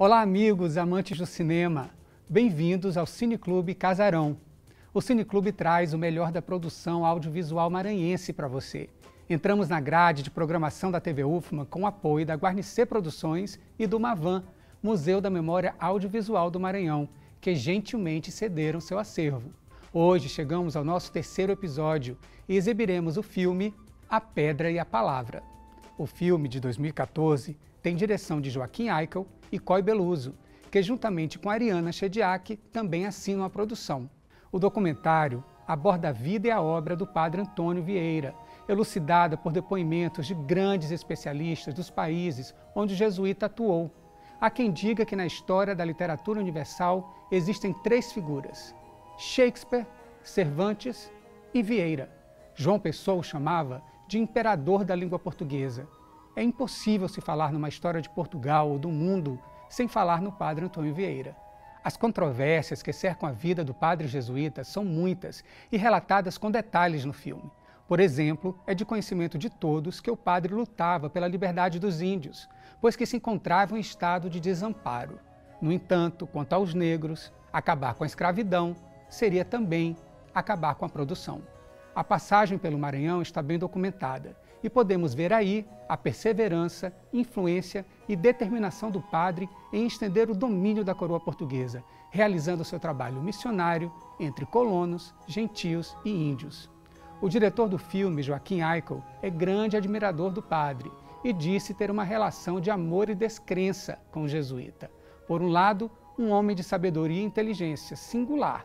Olá, amigos amantes do cinema. Bem-vindos ao Cineclube Casarão. O Cineclube traz o melhor da produção audiovisual maranhense para você. Entramos na grade de programação da TV UFMA com o apoio da Guarnicê Produções e do Mavan, Museu da Memória Audiovisual do Maranhão, que gentilmente cederam seu acervo. Hoje chegamos ao nosso terceiro episódio e exibiremos o filme A Pedra e a Palavra. O filme, de 2014, tem direção de Joaquim Eichel e Coy Beluso, que juntamente com Ariana Chediak também assinam a produção. O documentário aborda a vida e a obra do padre Antônio Vieira, elucidada por depoimentos de grandes especialistas dos países onde o jesuíta atuou. Há quem diga que na história da literatura universal existem três figuras: Shakespeare, Cervantes e Vieira. João Pessoa o chamava de imperador da língua portuguesa. É impossível se falar numa história de Portugal ou do mundo sem falar no padre Antônio Vieira. As controvérsias que cercam a vida do padre jesuíta são muitas e relatadas com detalhes no filme. Por exemplo, é de conhecimento de todos que o padre lutava pela liberdade dos índios, pois que se encontravam em estado de desamparo. No entanto, quanto aos negros, acabar com a escravidão seria também acabar com a produção. A passagem pelo Maranhão está bem documentada e podemos ver aí a perseverança, influência e determinação do padre em estender o domínio da coroa portuguesa, realizando seu trabalho missionário entre colonos, gentios e índios. O diretor do filme, Joaquim Eichel, é grande admirador do padre e disse ter uma relação de amor e descrença com o jesuíta. Por um lado, um homem de sabedoria e inteligência singular.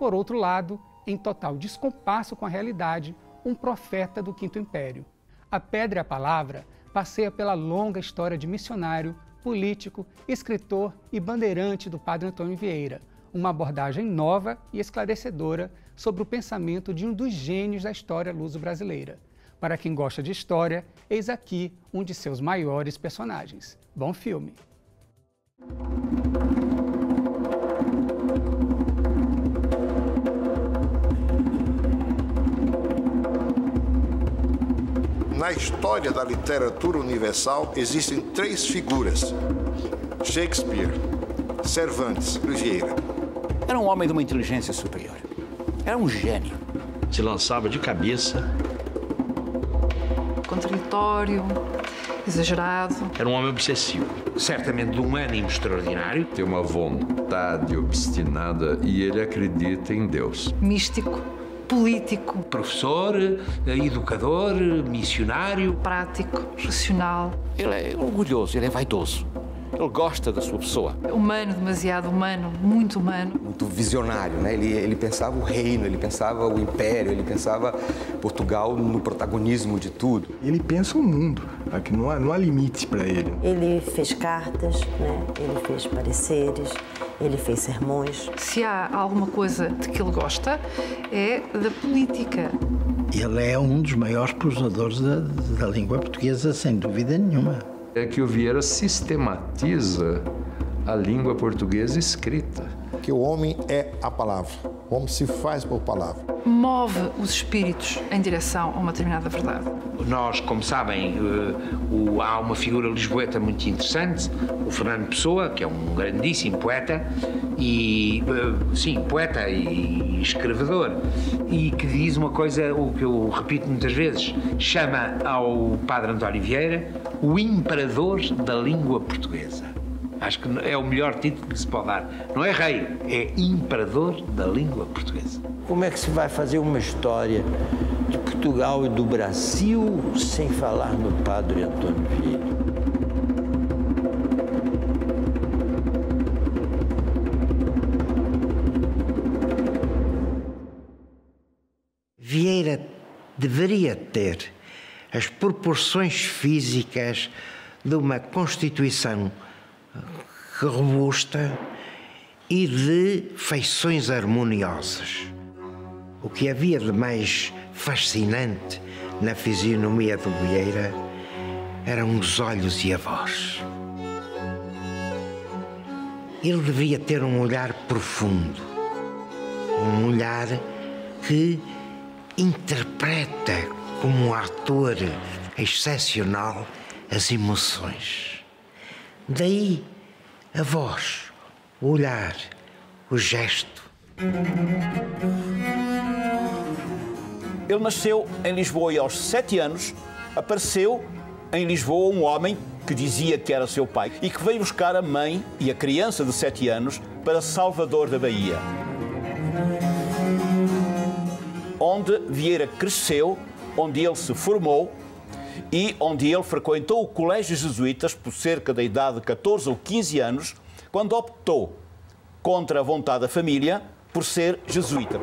Por outro lado, em total descompasso com a realidade, um profeta do Quinto Império. A Pedra e a Palavra passeia pela longa história de missionário, político, escritor e bandeirante do padre Antônio Vieira, uma abordagem nova e esclarecedora sobre o pensamento de um dos gênios da história luso-brasileira. Para quem gosta de história, eis aqui um de seus maiores personagens. Bom filme! Na história da literatura universal existem três figuras: Shakespeare, Cervantes e Vieira. Era um homem de uma inteligência superior. Era um gênio. Se lançava de cabeça. Contraditório, exagerado. Era um homem obsessivo. Certamente de um ânimo extraordinário. Tem uma vontade obstinada e ele acredita em Deus. Místico, político. Professor, educador, missionário. Prático, racional. Ele é orgulhoso, ele é vaidoso. Ele gosta da sua pessoa. Humano, demasiado humano, muito humano. Muito visionário, né? Ele pensava o reino, ele pensava o império, ele pensava Portugal no protagonismo de tudo. Ele pensa o mundo, aqui não há limite para ele. Ele fez cartas, né? Ele fez pareceres, ele fez sermões. Se há alguma coisa de que ele gosta, é da política. Ele é um dos maiores cruzadores da língua portuguesa, sem dúvida nenhuma. É que o Vieira sistematiza a língua portuguesa escrita. Que o homem é a palavra. O homem se faz por palavra. Move os espíritos em direção a uma determinada verdade. Nós, como sabem, há uma figura lisboeta muito interessante, o Fernando Pessoa, que é um grandíssimo poeta, poeta e escrevedor, e que diz uma coisa, o que eu repito muitas vezes, chama ao padre António Vieira o imperador da língua portuguesa. Acho que é o melhor título que se pode dar. Não é rei, é imperador da língua portuguesa. Como é que se vai fazer uma história de Portugal e do Brasil sem falar no padre Antônio Vieira? Vieira deveria ter as proporções físicas de uma constituição robusta e de feições harmoniosas. O que havia de mais fascinante na fisionomia do Vieira eram os olhos e a voz. Ele devia ter um olhar profundo, um olhar que interpreta como um ator excepcional as emoções. Daí A voz, o olhar, o gesto. Ele nasceu em Lisboa e aos 7 anos apareceu em Lisboa um homem que dizia que era seu pai e que veio buscar a mãe e a criança de 7 anos para Salvador da Bahia, onde Vieira cresceu, onde ele se formou e onde ele frequentou o colégio jesuítas por cerca da idade de 14 ou 15 anos, quando optou, contra a vontade da família, por ser jesuíta.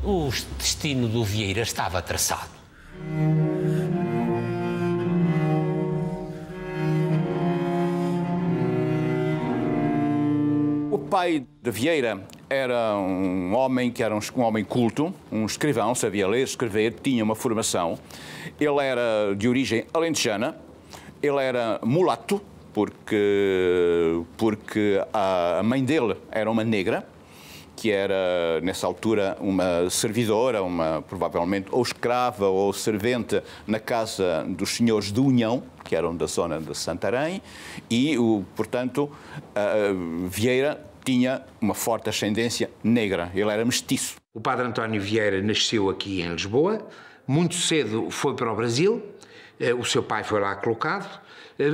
O destino do Vieira estava traçado. O pai de Vieira era um homem que era um homem culto, um escrivão, sabia ler, escrever, tinha uma formação. Ele era de origem alentejana, ele era mulato, porque a mãe dele era uma negra, que era, nessa altura, uma servidora, provavelmente ou escrava ou servente na casa dos senhores de União, que eram da zona de Santarém, e, portanto, Vieira tinha uma forte ascendência negra, ele era mestiço. O padre António Vieira nasceu aqui em Lisboa, muito cedo foi para o Brasil, o seu pai foi lá colocado,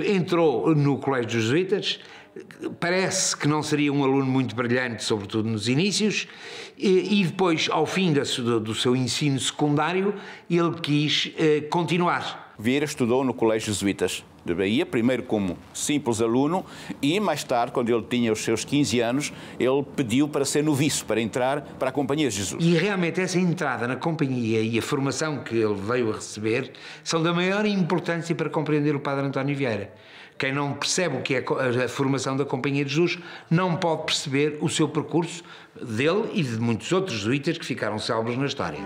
entrou no Colégio dos Jesuítas, parece que não seria um aluno muito brilhante, sobretudo nos inícios, e depois, ao fim do seu ensino secundário, ele quis continuar. Vieira estudou no Colégio Jesuítas de Bahia, primeiro como simples aluno e mais tarde, quando ele tinha os seus 15 anos, ele pediu para ser noviço, para entrar para a Companhia de Jesus. E realmente essa entrada na Companhia e a formação que ele veio a receber são da maior importância para compreender o padre António Vieira. Quem não percebe o que é a formação da Companhia de Jesus não pode perceber o seu percurso dele e de muitos outros jesuítas que ficaram célebres na história.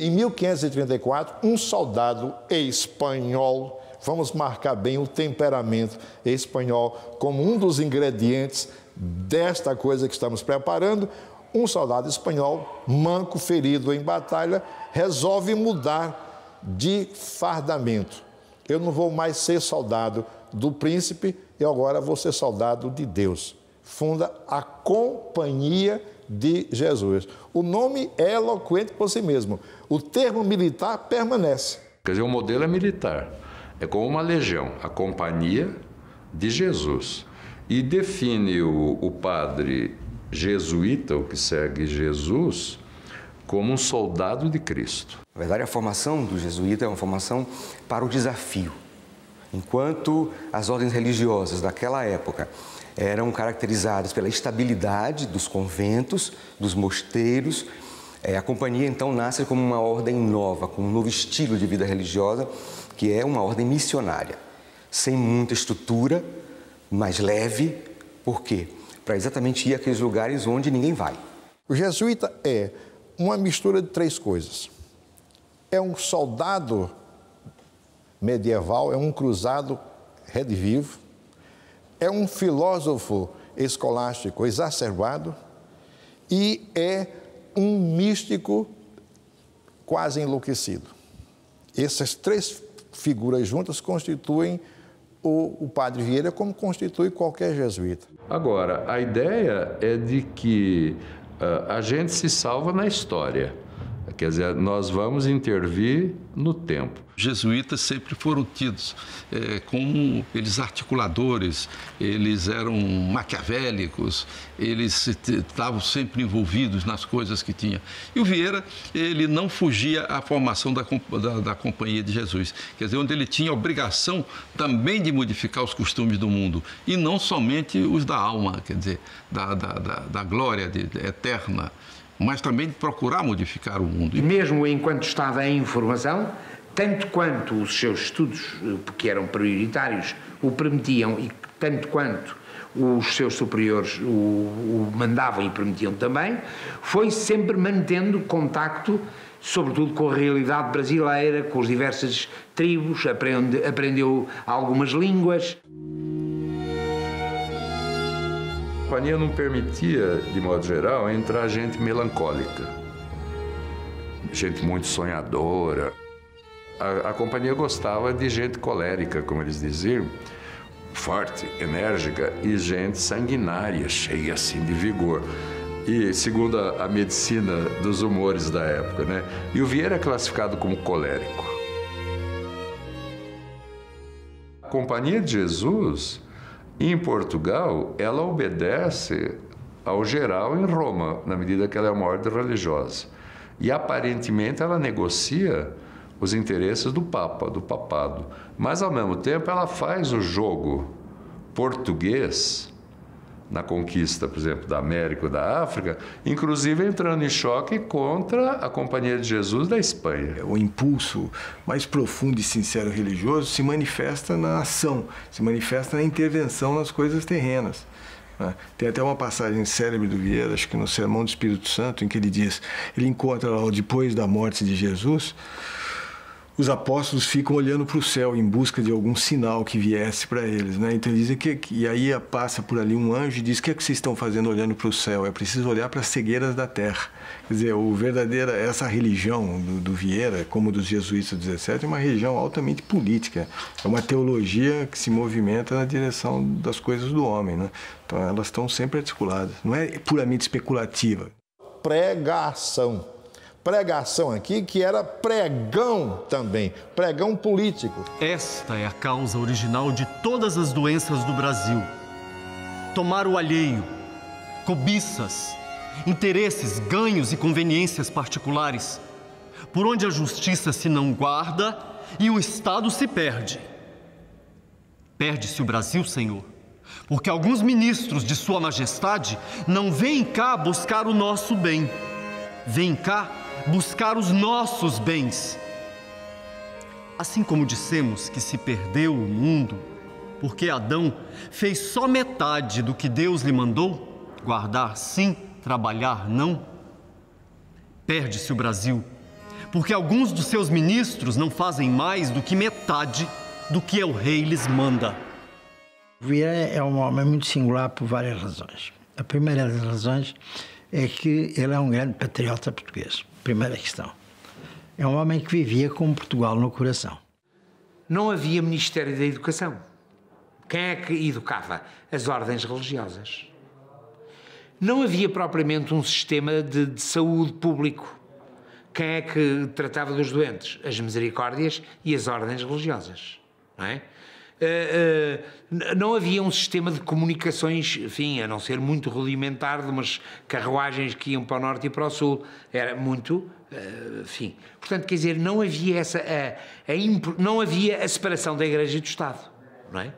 Em 1534, um soldado espanhol, vamos marcar bem o temperamento espanhol como um dos ingredientes desta coisa que estamos preparando, um soldado espanhol, manco, ferido em batalha, resolve mudar de fardamento. Eu não vou mais ser soldado do príncipe, eu agora vou ser soldado de Deus. Funda a Companhia de Jesus. O nome é eloquente por si mesmo. O termo militar permanece. Quer dizer, o modelo é militar. É como uma legião, a Companhia de Jesus. E define o padre jesuíta, o que segue Jesus, como um soldado de Cristo. Na verdade, a formação do jesuíta é uma formação para o desafio. Enquanto as ordens religiosas daquela época eram caracterizadas pela estabilidade dos conventos, dos mosteiros, a Companhia então nasce como uma ordem nova, com um novo estilo de vida religiosa, que é uma ordem missionária, sem muita estrutura, mais leve. Por quê? Para exatamente ir àqueles lugares onde ninguém vai. O jesuíta é uma mistura de 3 coisas. É um soldado medieval, é um cruzado redivivo, é um filósofo escolástico exacerbado e é um místico quase enlouquecido. Essas 3 figuras juntas constituem o padre Vieira, como constitui qualquer jesuíta. Agora, a ideia é de que a gente se salva na história. Quer dizer, nós vamos intervir no tempo. Jesuítas sempre foram tidos como eles articuladores, eles eram maquiavélicos, eles estavam sempre envolvidos nas coisas que tinha. E o Vieira, ele não fugia à formação da Companhia de Jesus, quer dizer, onde ele tinha a obrigação também de modificar os costumes do mundo, e não somente os da alma, quer dizer, da glória eterna, mas também de procurar modificar o mundo. E mesmo enquanto estava em formação, tanto quanto os seus estudos, que eram prioritários, o permitiam, e tanto quanto os seus superiores o mandavam e permitiam também, foi sempre mantendo contacto, sobretudo com a realidade brasileira, com as diversas tribos, aprendeu algumas línguas. companhia não permitia, de modo geral, entrar gente melancólica, gente muito sonhadora. A companhia gostava de gente colérica, como eles diziam, forte, enérgica, e gente sanguinária, cheia assim de vigor. E segundo a medicina dos humores da época, né? E o Vieira é classificado como colérico. A Companhia de Jesus, em Portugal, ela obedece ao geral em Roma, na medida que ela é uma ordem religiosa. E aparentemente ela negocia os interesses do Papa, do papado. Mas, ao mesmo tempo, ela faz o jogo português na conquista, por exemplo, da América ou da África, inclusive entrando em choque contra a Companhia de Jesus da Espanha. O impulso mais profundo e sincero religioso se manifesta na ação, se manifesta na intervenção nas coisas terrenas. Tem até uma passagem célebre do Vieira, acho que no Sermão do Espírito Santo, em que ele diz, ele encontra lá, depois da morte de Jesus, os apóstolos ficam olhando para o céu em busca de algum sinal que viesse para eles, né? Então eles dizem e aí passa por ali um anjo e diz: o que é que vocês estão fazendo olhando para o céu? É preciso olhar para as cegueiras da terra. Quer dizer, essa religião do Vieira, como dos jesuítas do 17, é uma religião altamente política. É uma teologia que se movimenta na direção das coisas do homem, né? Então elas estão sempre articuladas. Não é puramente especulativa. Pregação. Pregação aqui que era pregão também, pregão político. Esta é a causa original de todas as doenças do Brasil. Tomar o alheio, cobiças, interesses, ganhos e conveniências particulares, por onde a justiça se não guarda e o Estado se perde. Perde-se o Brasil, Senhor, porque alguns ministros de Sua Majestade não vêm cá buscar o nosso bem, vêm cá buscar os nossos bens. Assim como dissemos que se perdeu o mundo, porque Adão fez só metade do que Deus lhe mandou, guardar sim, trabalhar não. Perde-se o Brasil, porque alguns dos seus ministros não fazem mais do que metade do que o rei lhes manda. Vieira é um homem muito singular por várias razões. A primeira das razões é que ele é um grande patriota português. Primeira questão. É um homem que vivia com Portugal no coração. Não havia Ministério da Educação. Quem é que educava? As ordens religiosas. Não havia propriamente um sistema de saúde público. Quem é que tratava dos doentes? As misericórdias e as ordens religiosas. Não é? Não havia um sistema de comunicações, enfim, a não ser muito rudimentar, de umas carruagens que iam para o norte e para o sul. Era muito, enfim. Portanto, quer dizer, não havia não havia a separação da Igreja e do Estado, não é?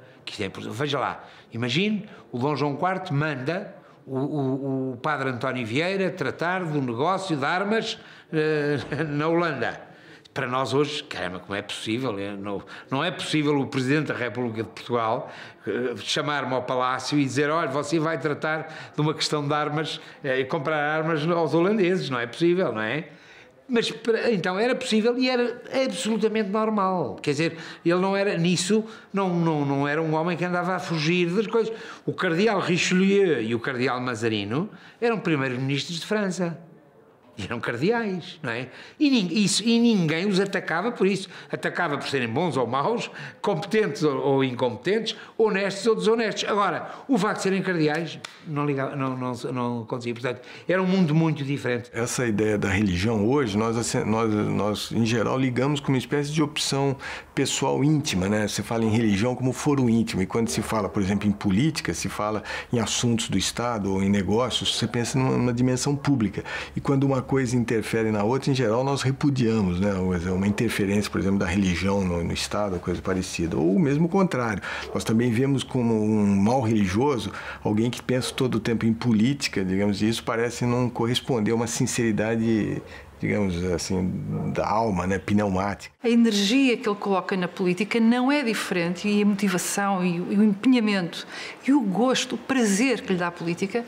Veja lá, imagine, o Dom João IV manda o padre António Vieira tratar do negócio de armas na Holanda. Para nós hoje, caramba, como é possível? Não é possível o Presidente da República de Portugal chamar-me ao Palácio e dizer: olha, você vai tratar de uma questão de armas e comprar armas aos holandeses. Não é possível, não é? Mas então era possível e era absolutamente normal. Quer dizer, ele não era nisso, não era um homem que andava a fugir das coisas. O cardeal Richelieu e o cardeal Mazarino eram primeiros-ministros de França. E eram cardeais, não é? E ninguém os atacava por isso. Atacava por serem bons ou maus, competentes ou incompetentes, honestos ou desonestos. Agora, o facto de serem cardeais não acontecia. Portanto, era um mundo muito diferente. Essa ideia da religião hoje, nós em geral ligamos com uma espécie de opção pessoal íntima, né? Você fala em religião como foro íntimo. E quando se fala, por exemplo, em política, se fala em assuntos do Estado ou em negócios, você pensa numa dimensão pública. E quando uma coisa interfere na outra, em geral, nós repudiamos, né? Uma interferência, por exemplo, da religião no Estado, coisa parecida. Ou mesmo o contrário. Nós também vemos como um mal religioso alguém que pensa todo o tempo em política, digamos, e isso parece não corresponder a uma sinceridade, digamos assim, da alma, né, pneumática. A energia que ele coloca na política não é diferente, e a motivação e o empenhamento e o gosto, o prazer que lhe dá a política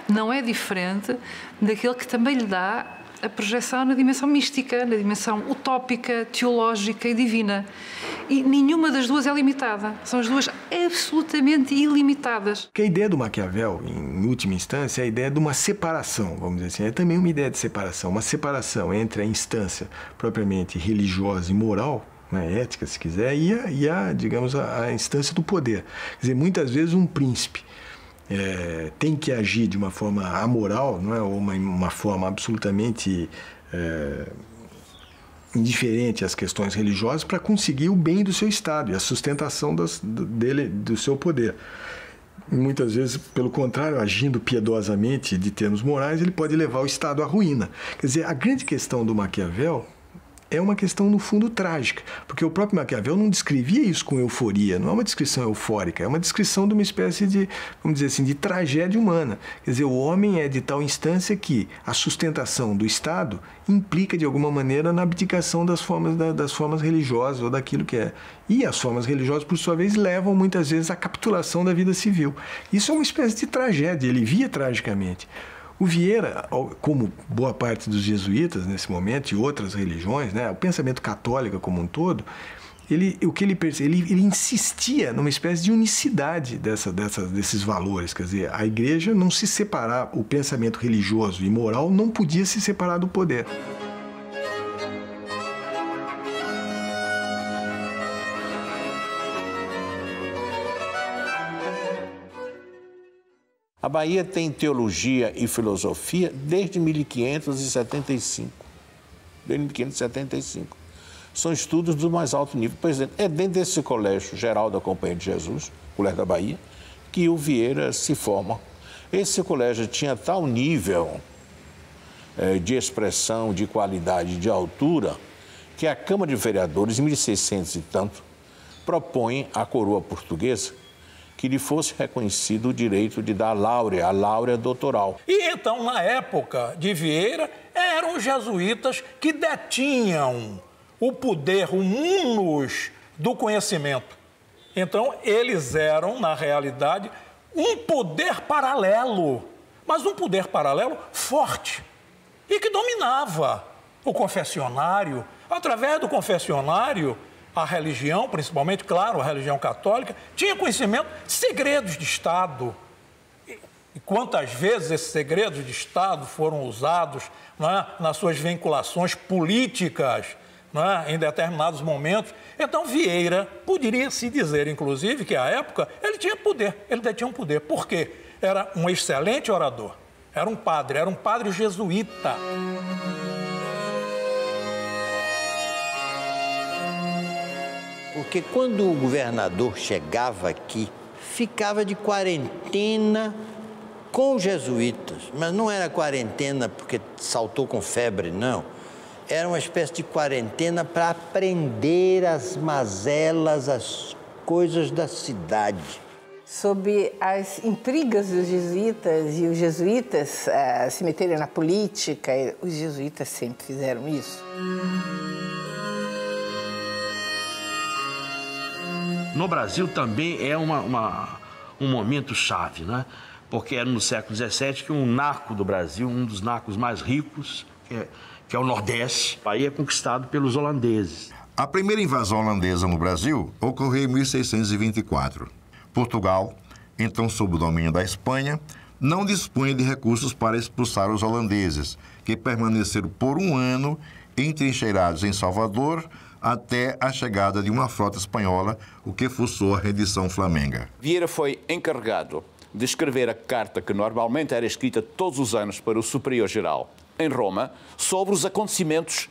não é diferente daquele que também lhe dá a projeção na dimensão mística, na dimensão utópica, teológica e divina. E nenhuma das duas é limitada. São as duas absolutamente ilimitadas. Que a ideia do Maquiavel, em última instância, é a ideia de uma separação, vamos dizer assim. É também uma ideia de separação, uma separação entre a instância propriamente religiosa e moral, né, ética, se quiser, e digamos, a instância do poder. Quer dizer, muitas vezes um príncipe tem que agir de uma forma amoral, não é? Ou uma forma absolutamente indiferente às questões religiosas para conseguir o bem do seu Estado e a sustentação do seu poder. Muitas vezes, pelo contrário, agindo piedosamente de termos morais, ele pode levar o Estado à ruína. Quer dizer, a grande questão do Maquiavel é uma questão, no fundo, trágica, porque o próprio Maquiavel não descrevia isso com euforia, não é uma descrição eufórica, é uma descrição de uma espécie de, vamos dizer assim, de tragédia humana. Quer dizer, o homem é de tal instância que a sustentação do Estado implica, de alguma maneira, na abdicação das formas religiosas ou daquilo que é. E as formas religiosas, por sua vez, levam muitas vezes à capitulação da vida civil. Isso é uma espécie de tragédia, ele via tragicamente. O Vieira, como boa parte dos jesuítas nesse momento e outras religiões, né, o pensamento católico como um todo, ele insistia numa espécie de unicidade desses valores. Quer dizer, a igreja não se separar, o pensamento religioso e moral não podia se separar do poder. A Bahia tem teologia e filosofia desde 1575. Desde 1575. São estudos do mais alto nível. Por exemplo, é dentro desse colégio geral da Companhia de Jesus, Colégio da Bahia, que o Vieira se forma. Esse colégio tinha tal nível de expressão, de qualidade, de altura, que a Câmara de Vereadores, em 1600 e tanto, propõe à coroa portuguesa que lhe fosse reconhecido o direito de dar a láurea doutoral. E então, na época de Vieira, eram os jesuítas que detinham o poder, o munus do conhecimento. Então, eles eram, na realidade, um poder paralelo, mas um poder paralelo forte e que dominava o confessionário. Através do confessionário, a religião, principalmente, claro, a religião católica, tinha conhecimento de segredos de Estado. E quantas vezes esses segredos de Estado foram usados, né, nas suas vinculações políticas, né, em determinados momentos. Então, Vieira poderia-se dizer, inclusive, que à época ele tinha poder, ele detinha um poder. Por quê? Era um excelente orador, era um padre jesuíta. Porque quando o governador chegava aqui, ficava de quarentena com os jesuítas. Mas não era quarentena porque saltou com febre, não. Era uma espécie de quarentena para aprender as mazelas, as coisas da cidade. Sob as intrigas dos jesuítas e os jesuítas se meterem na política, os jesuítas sempre fizeram isso. No Brasil também é um momento chave, né? Porque era no século XVII que um narco do Brasil, um dos narcos mais ricos, que é o Nordeste, aí é conquistado pelos holandeses. A primeira invasão holandesa no Brasil ocorreu em 1624. Portugal, então sob o domínio da Espanha, não dispunha de recursos para expulsar os holandeses, que permaneceram por um ano entrincheirados em Salvador, até a chegada de uma frota espanhola, o que forçou a rendição flamenga. Vieira foi encarregado de escrever a carta que normalmente era escrita todos os anos para o Superior-Geral em Roma sobre os acontecimentos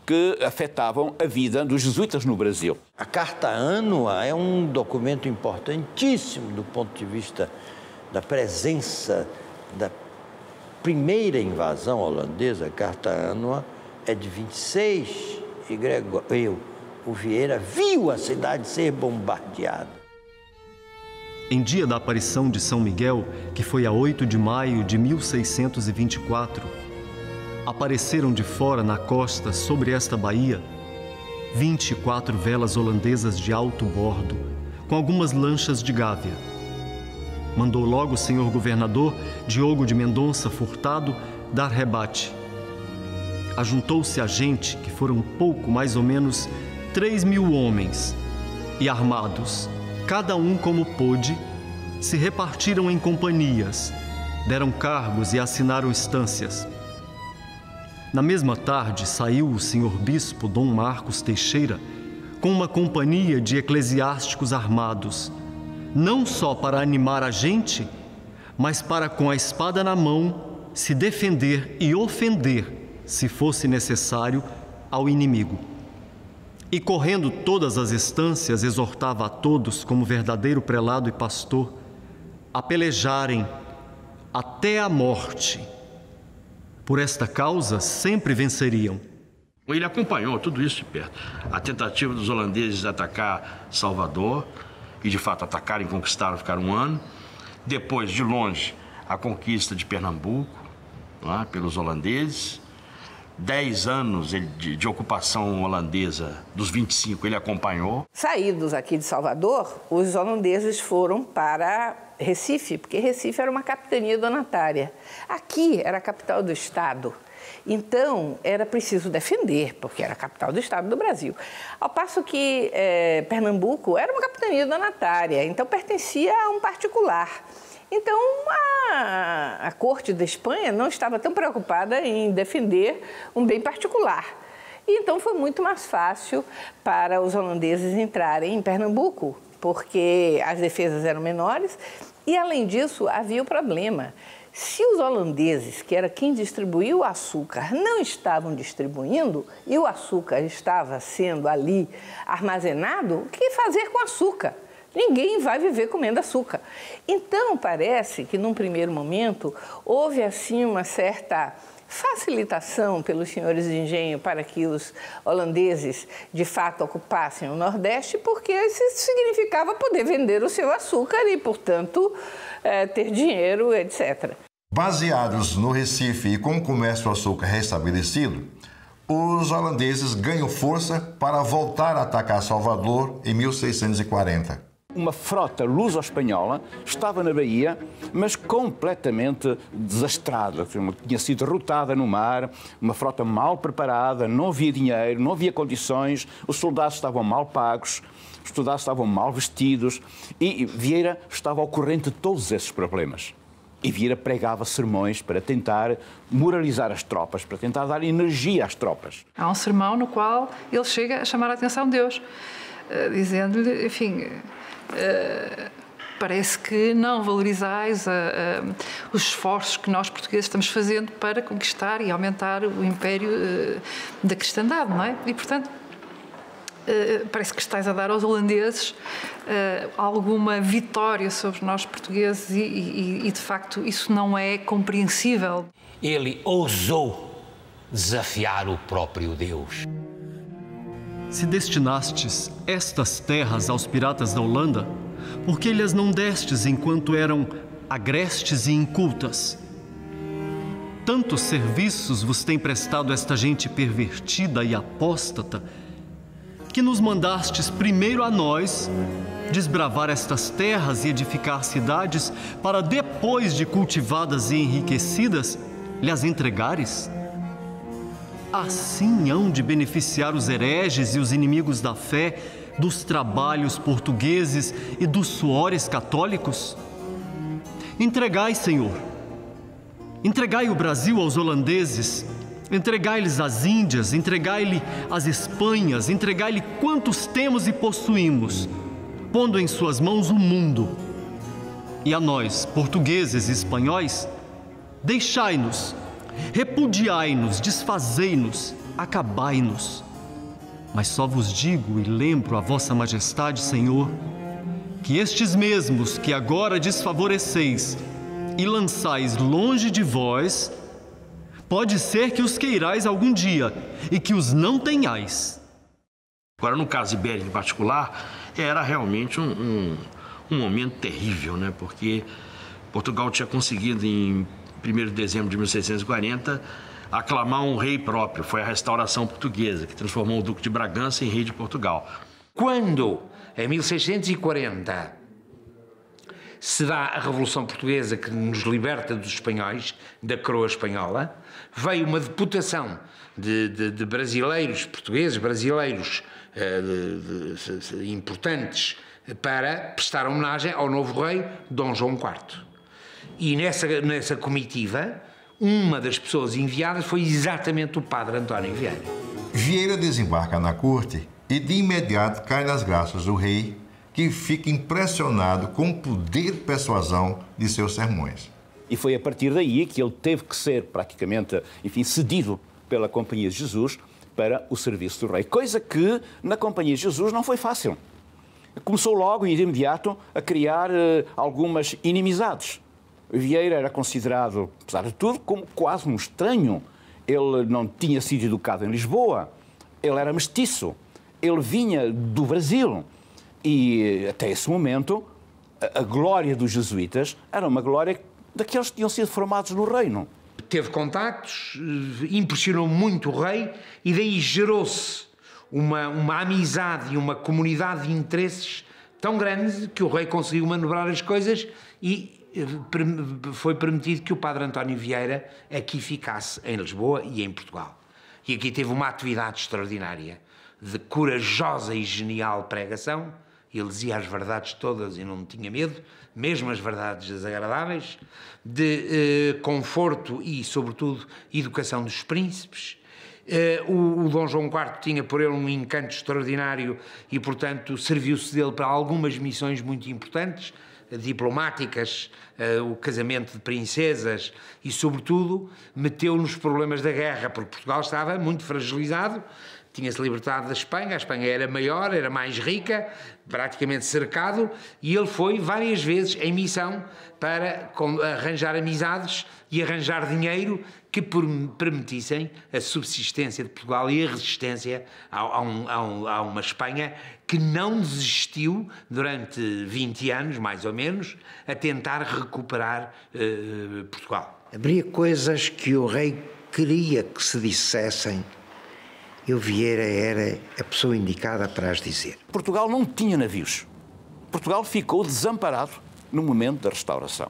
que afetavam a vida dos jesuítas no Brasil. A Carta Annua é um documento importantíssimo do ponto de vista da presença da primeira invasão holandesa. A Carta Annua é de 26 e o Vieira viu a cidade ser bombardeada. Em dia da aparição de São Miguel, que foi a 8 de maio de 1624, apareceram de fora na costa sobre esta baía 24 velas holandesas de alto bordo, com algumas lanchas de gávea. Mandou logo o senhor governador Diogo de Mendonça Furtado dar rebate. ajuntou-se a gente, que foram pouco mais ou menos 3.000 homens, e armados, cada um como pôde, se repartiram em companhias, deram cargos e assinaram estâncias. Na mesma tarde saiu o senhor bispo Dom Marcos Teixeira com uma companhia de eclesiásticos armados, não só para animar a gente, mas para, com a espada na mão, se defender e ofender, se fosse necessário, ao inimigo. E, correndo todas as estâncias, exortava a todos, como verdadeiro prelado e pastor, a pelejarem até a morte. Por esta causa, sempre venceriam. Ele acompanhou tudo isso de perto. A tentativa dos holandeses de atacar Salvador, e de fato atacaram e conquistaram, ficaram um ano. Depois, de longe, a conquista de Pernambuco, não é, pelos holandeses. 10 anos de ocupação holandesa, dos 25, ele acompanhou. Saídos aqui de Salvador, os holandeses foram para Recife, porque Recife era uma capitania donatária. Aqui era a capital do Estado. Então, era preciso defender, porque era a capital do Estado do Brasil. Ao passo que Pernambuco era uma capitania donatária, então pertencia a um particular. Então, a corte da Espanha não estava tão preocupada em defender um bem particular. E então foi muito mais fácil para os holandeses entrarem em Pernambuco, porque as defesas eram menores e, além disso, havia o problema. Se os holandeses, que era quem distribuiu o açúcar, não estavam distribuindo e o açúcar estava sendo ali armazenado, o que fazer com açúcar? Ninguém vai viver comendo açúcar. Então, parece que, num primeiro momento, houve, assim, uma certa facilitação pelos senhores de engenho para que os holandeses, de fato, ocupassem o Nordeste, porque isso significava poder vender o seu açúcar e, portanto, ter dinheiro, etc. Baseados no Recife e com o comércio do açúcar restabelecido, os holandeses ganham força para voltar a atacar Salvador em 1640. Uma frota luso-espanhola estava na Bahia, mas completamente desastrada. Tinha sido derrotada no mar, uma frota mal preparada, não havia dinheiro, não havia condições, os soldados estavam mal pagos, os soldados estavam mal vestidos e Vieira estava ao corrente de todos esses problemas. E Vieira pregava sermões para tentar moralizar as tropas, para tentar dar energia às tropas. Há um sermão no qual ele chega a chamar a atenção de Deus, dizendo-lhe, enfim, parece que não valorizais os esforços que nós portugueses estamos fazendo para conquistar e aumentar o império da cristandade, não é? E, portanto, parece que estás a dar aos holandeses alguma vitória sobre nós portugueses e, de facto, isso não é compreensível. Ele ousou desafiar o próprio Deus. Se destinastes estas terras aos piratas da Holanda, por que lhes não destes enquanto eram agrestes e incultas? Tantos serviços vos tem prestado esta gente pervertida e apóstata, que nos mandastes primeiro a nós desbravar estas terras e edificar cidades, para depois de cultivadas e enriquecidas, lhes entregares? Assim hão de beneficiar os hereges e os inimigos da fé dos trabalhos portugueses e dos suores católicos? Entregai, Senhor, entregai o Brasil aos holandeses, entregai-lhes as Índias, entregai-lhe as Espanhas, entregai-lhe quantos temos e possuímos, pondo em suas mãos o mundo. E a nós, portugueses e espanhóis, deixai-nos, repudiai-nos, desfazei-nos, acabai-nos. Mas só vos digo e lembro a vossa majestade, Senhor, que estes mesmos que agora desfavoreceis e lançais longe de vós, pode ser que os queirais algum dia e que os não tenhais. Agora, no caso ibérico em particular, era realmente um momento terrível, né? Porque Portugal tinha conseguido, em 1º de dezembro de 1640, aclamar um rei próprio. Foi a restauração portuguesa, que transformou o Duque de Bragança em rei de Portugal. Quando, em 1640, se dá a Revolução Portuguesa, que nos liberta dos espanhóis, da coroa espanhola. Veio uma deputação de brasileiros, portugueses, brasileiros importantes, para prestar homenagem ao novo rei, Dom João IV. E nessa comitiva, uma das pessoas enviadas foi exatamente o padre António Vieira. Vieira desembarca na corte e de imediato cai nas graças do rei, que fica impressionado com o poder de persuasão de seus sermões. E foi a partir daí que ele teve que ser praticamente, enfim, cedido pela Companhia de Jesus para o serviço do rei. Coisa que na Companhia de Jesus não foi fácil. Começou logo e de imediato a criar algumas inimizades. Vieira era considerado, apesar de tudo, como quase um estranho. Ele não tinha sido educado em Lisboa, ele era mestiço, ele vinha do Brasil. E até esse momento, a glória dos jesuítas era uma glória daqueles que tinham sido formados no reino. Teve contactos, impressionou muito o rei e daí gerou-se uma amizade e uma comunidade de interesses tão grande que o rei conseguiu manobrar as coisas e foi permitido que o padre António Vieira aqui ficasse em Lisboa e em Portugal. E aqui teve uma atividade extraordinária de corajosa e genial pregação. Ele dizia as verdades todas e não tinha medo, mesmo as verdades desagradáveis, de conforto e, sobretudo, educação dos príncipes. O Dom João IV tinha por ele um encanto extraordinário e, portanto, serviu-se dele para algumas missões muito importantes, diplomáticas, o casamento de princesas e, sobretudo, meteu nos problemas da guerra, porque Portugal estava muito fragilizado, tinha-se libertado da Espanha, a Espanha era maior, era mais rica, praticamente cercado, e ele foi várias vezes em missão para arranjar amizades e arranjar dinheiro que permitissem a subsistência de Portugal e a resistência a uma Espanha que não desistiu durante 20 anos, mais ou menos, a tentar recuperar Portugal. Havia coisas que o rei queria que se dissessem e o Vieira era a pessoa indicada para as dizer. Portugal não tinha navios. Portugal ficou desamparado no momento da restauração.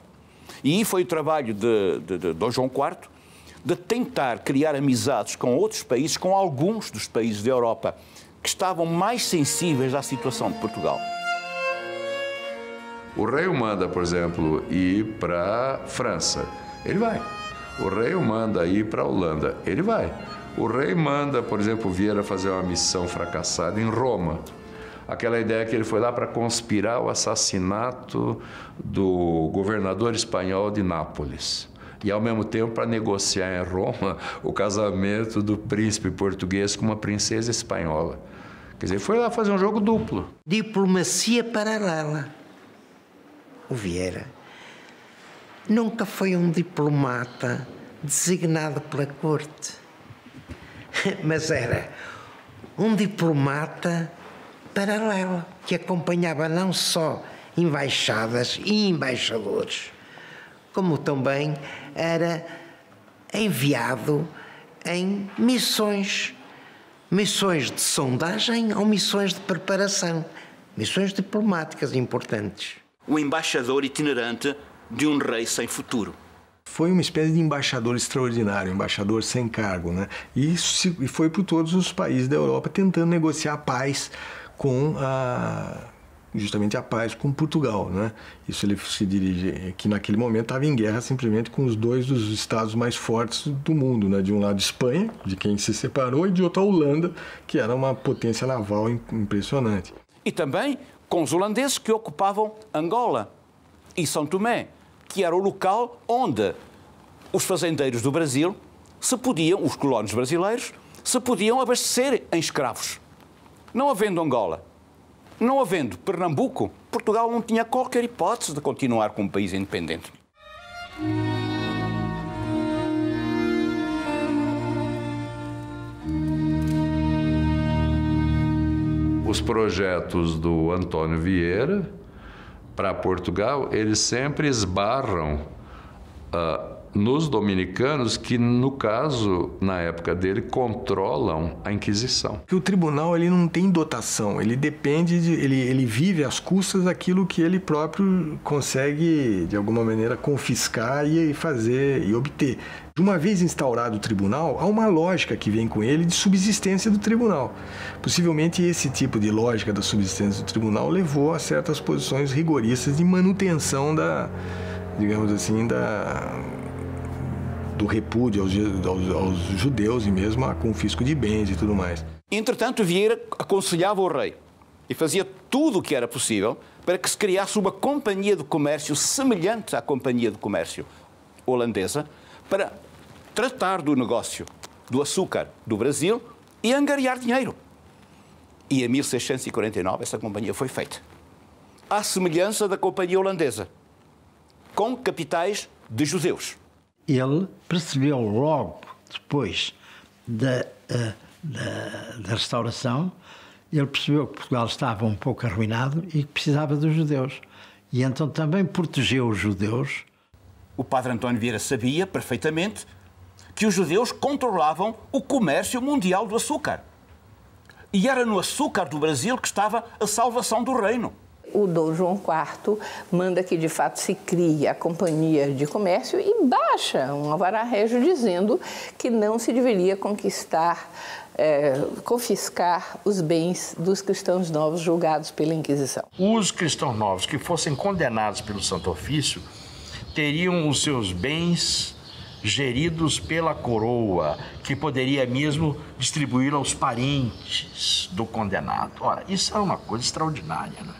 E foi o trabalho de Dom João IV de tentar criar amizades com outros países, com alguns dos países da Europa que estavam mais sensíveis à situação de Portugal. O rei o manda, por exemplo, ir para a França, ele vai. O rei o manda ir para a Holanda, ele vai. O rei manda, por exemplo, Vieira fazer uma missão fracassada em Roma. Aquela ideia que ele foi lá para conspirar o assassinato do governador espanhol de Nápoles. E, ao mesmo tempo, para negociar em Roma o casamento do príncipe português com uma princesa espanhola. Quer dizer, foi lá fazer um jogo duplo. Diplomacia paralela. O Vieira nunca foi um diplomata designado pela corte, mas era um diplomata paralelo que acompanhava não só embaixadas e embaixadores, como também era enviado em missões de sondagem ou missões de preparação, missões diplomáticas importantes. O embaixador itinerante de um rei sem futuro. Foi uma espécie de embaixador extraordinário, embaixador sem cargo, né? E foi por todos os países da Europa tentando negociar a paz com justamente a paz com Portugal, né? Isso ele se dirige, que naquele momento estava em guerra simplesmente com os dois dos estados mais fortes do mundo, né? De um lado Espanha, de quem se separou, e de outro a Holanda, que era uma potência naval impressionante. E também com os holandeses que ocupavam Angola e São Tomé, que era o local onde os fazendeiros do Brasil os colonos brasileiros, se podiam abastecer em escravos. Não havendo Angola, não havendo Pernambuco, Portugal não tinha qualquer hipótese de continuar como um país independente. Os projetos do Antônio Vieira para Portugal, eles sempre esbarram nos dominicanos que, no caso, na época dele, controlam a Inquisição. Que o tribunal ele não tem dotação, ele depende de, ele vive às custas daquilo que ele próprio consegue, de alguma maneira, confiscar e fazer e obter. Uma vez instaurado o tribunal, há uma lógica que vem com ele de subsistência do tribunal. Possivelmente esse tipo de lógica da subsistência do tribunal levou a certas posições rigoristas de manutenção da, digamos assim, do repúdio aos judeus e mesmo a confisco de bens e tudo mais. Entretanto, Vieira aconselhava o rei e fazia tudo o que era possível para que se criasse uma companhia de comércio semelhante à companhia de comércio holandesa para tratar do negócio do açúcar do Brasil e angariar dinheiro. E em 1649 essa companhia foi feita, à semelhança da companhia holandesa, com capitais de judeus. Ele percebeu logo depois da restauração, ele percebeu que Portugal estava um pouco arruinado e que precisava dos judeus. E então também protegeu os judeus. O padre António Vieira sabia perfeitamente que os judeus controlavam o comércio mundial do açúcar. E era no açúcar do Brasil que estava a salvação do reino. O Dom João IV manda que, de fato, se crie a Companhia de Comércio e baixa um alvará régio dizendo que não se deveria confiscar os bens dos cristãos novos julgados pela Inquisição. Os cristãos novos que fossem condenados pelo Santo Ofício teriam os seus bens geridos pela coroa, que poderia mesmo distribuir aos parentes do condenado. Ora, isso é uma coisa extraordinária, né?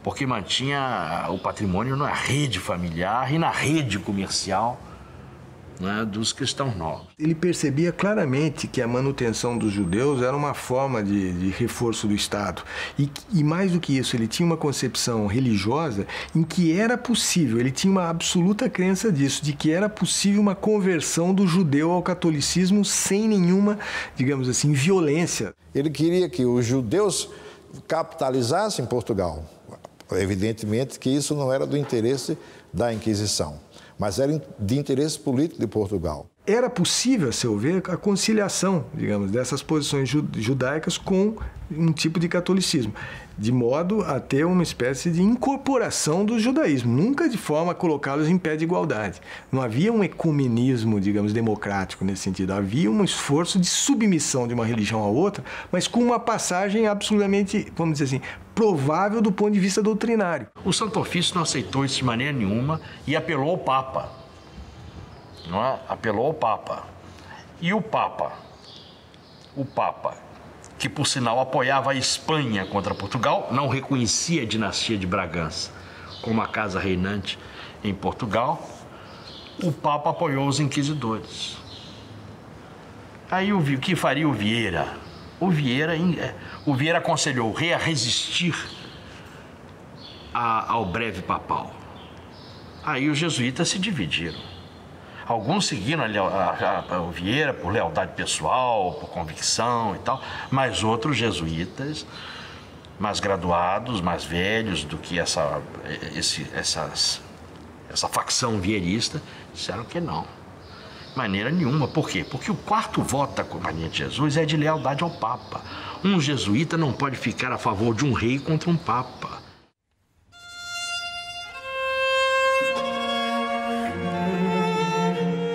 Porque mantinha o patrimônio na rede familiar e na rede comercial, né, dos cristãos novos. Ele percebia claramente que a manutenção dos judeus era uma forma de reforço do Estado. E mais do que isso, ele tinha uma concepção religiosa em que era possível, ele tinha uma absoluta crença disso, de que era possível uma conversão do judeu ao catolicismo sem nenhuma, digamos assim, violência. Ele queria que os judeus capitalizassem Portugal. Evidentemente que isso não era do interesse da Inquisição, mas era de interesse político de Portugal. Era possível, a seu ver, a conciliação, digamos, dessas posições judaicas com um tipo de catolicismo, de modo a ter uma espécie de incorporação do judaísmo, nunca de forma a colocá-los em pé de igualdade. Não havia um ecumenismo, digamos, democrático nesse sentido. Havia um esforço de submissão de uma religião à outra, mas com uma passagem absolutamente, vamos dizer assim, provável do ponto de vista doutrinário. O Santo Ofício não aceitou isso de maneira nenhuma e apelou ao Papa. Não é? Apelou ao Papa. E o Papa, que por sinal apoiava a Espanha contra Portugal, não reconhecia a dinastia de Bragança como a casa reinante em Portugal, o Papa apoiou os inquisidores. Aí o que faria o Vieira? O Vieira aconselhou o rei a resistir ao breve papal. Aí os jesuítas se dividiram. Alguns seguiram o Vieira por lealdade pessoal, por convicção e tal, mas outros jesuítas, mais graduados, mais velhos do que essa facção vieirista, disseram que não. De maneira nenhuma. Por quê? Porque o quarto voto da Companhia de Jesus é de lealdade ao Papa. Um jesuíta não pode ficar a favor de um rei contra um Papa.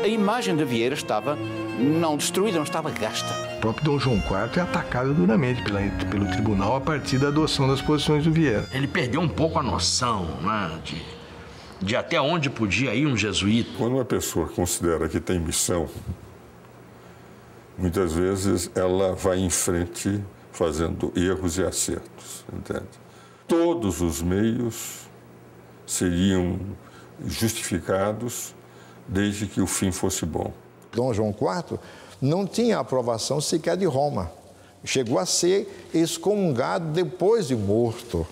A imagem de Vieira estava não destruída, não estava gasta. O próprio Dom João IV é atacado duramente pelo tribunal a partir da adoção das posições do Vieira. Ele perdeu um pouco a noção, né, de até onde podia ir um jesuíta. Quando uma pessoa considera que tem missão, muitas vezes ela vai em frente fazendo erros e acertos, entende? Todos os meios seriam justificados desde que o fim fosse bom. Dom João IV não tinha aprovação sequer de Roma. Chegou a ser excomungado depois de morto.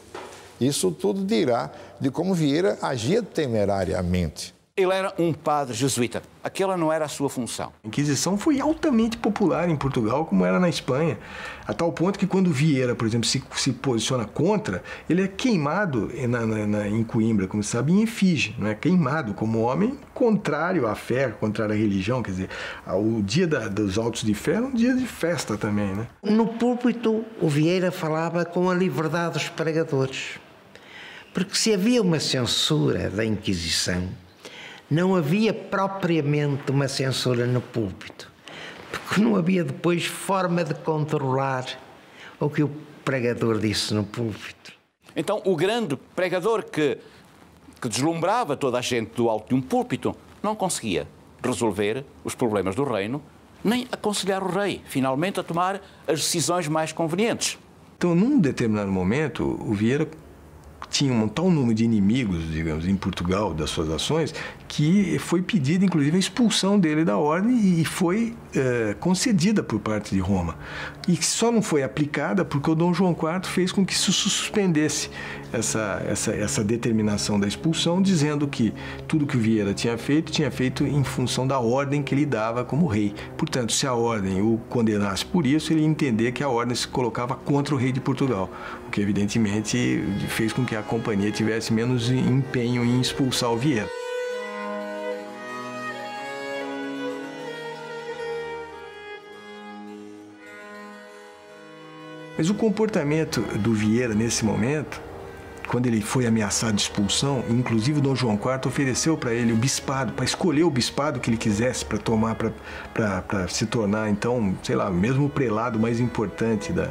Isso tudo dirá de como Vieira agia temerariamente. Ele era um padre jesuíta. Aquela não era a sua função. A Inquisição foi altamente popular em Portugal, como era na Espanha. A tal ponto que quando Vieira, por exemplo, se posiciona contra, ele é queimado em Coimbra, como se sabe, em efígie. Não é? Queimado como homem contrário à fé, contrário à religião. Quer dizer, o dia dos autos de fé era um dia de festa também. Né? No púlpito, o Vieira falava com a liberdade dos pregadores. Porque se havia uma censura da Inquisição, não havia propriamente uma censura no púlpito, porque não havia depois forma de controlar o que o pregador disse no púlpito. Então, o grande pregador que deslumbrava toda a gente do alto de um púlpito não conseguia resolver os problemas do reino, nem aconselhar o rei, finalmente, a tomar as decisões mais convenientes. Então, num determinado momento, o Vieira tinha um tal número de inimigos, digamos, em Portugal, das suas ações, que foi pedida, inclusive, a expulsão dele da ordem e foi concedida por parte de Roma. E só não foi aplicada porque o Dom João IV fez com que se suspendesse essa determinação da expulsão, dizendo que tudo que o Vieira tinha feito em função da ordem que ele dava como rei. Portanto, se a ordem o condenasse por isso, ele ia entender que a ordem se colocava contra o rei de Portugal, o que evidentemente fez com que a companhia tivesse menos empenho em expulsar o Vieira. Mas o comportamento do Vieira nesse momento, quando ele foi ameaçado de expulsão, inclusive o Dom João IV ofereceu para ele o bispado, para escolher o bispado que ele quisesse para tomar, para se tornar, então, sei lá, mesmo o prelado mais importante da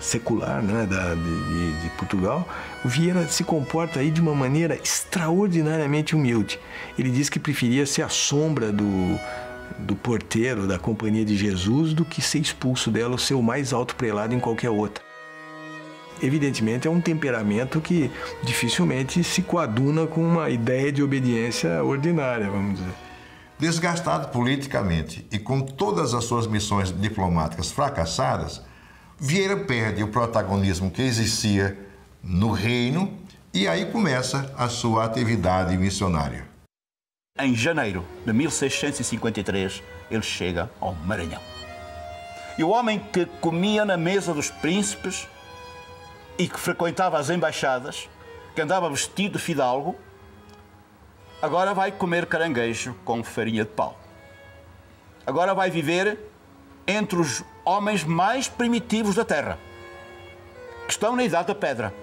secular, né, de Portugal. O Vieira se comporta aí de uma maneira extraordinariamente humilde. Ele diz que preferia ser a sombra do porteiro da Companhia de Jesus do que ser expulso dela ou ser o mais alto prelado em qualquer outra. Evidentemente é um temperamento que dificilmente se coaduna com uma ideia de obediência ordinária, vamos dizer. Desgastado politicamente e com todas as suas missões diplomáticas fracassadas, Vieira perde o protagonismo que existia no reino e aí começa a sua atividade missionária. Em janeiro de 1653, ele chega ao Maranhão. E o homem que comia na mesa dos príncipes e que frequentava as embaixadas, que andava vestido de fidalgo, agora vai comer caranguejo com farinha de pau. Agora vai viver entre os homens mais primitivos da terra, que estão na idade da pedra,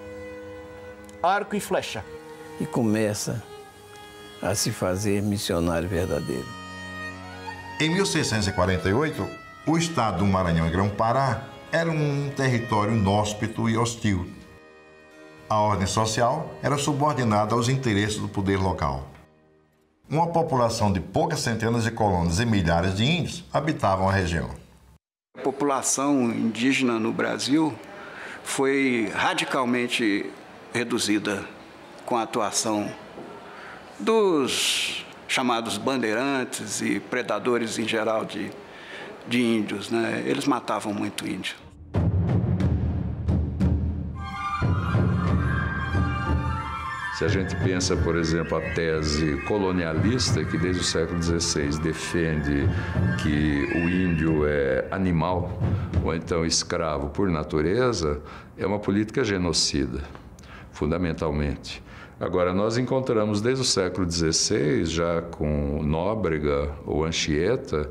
arco e flecha. E começa a se fazer missionário verdadeiro. Em 1648, o estado do Maranhão e Grão-Pará era um território inóspito e hostil. A ordem social era subordinada aos interesses do poder local. Uma população de poucas centenas de colonos e milhares de índios habitavam a região. A população indígena no Brasil foi radicalmente reduzida com a atuação dos chamados bandeirantes e predadores em geral de índios, né? Eles matavam muito índio. Se a gente pensa, por exemplo, a tese colonialista, que desde o século XVI defende que o índio é animal, ou então escravo por natureza, é uma política genocida, fundamentalmente. Agora, nós encontramos desde o século XVI, já com Nóbrega ou Anchieta,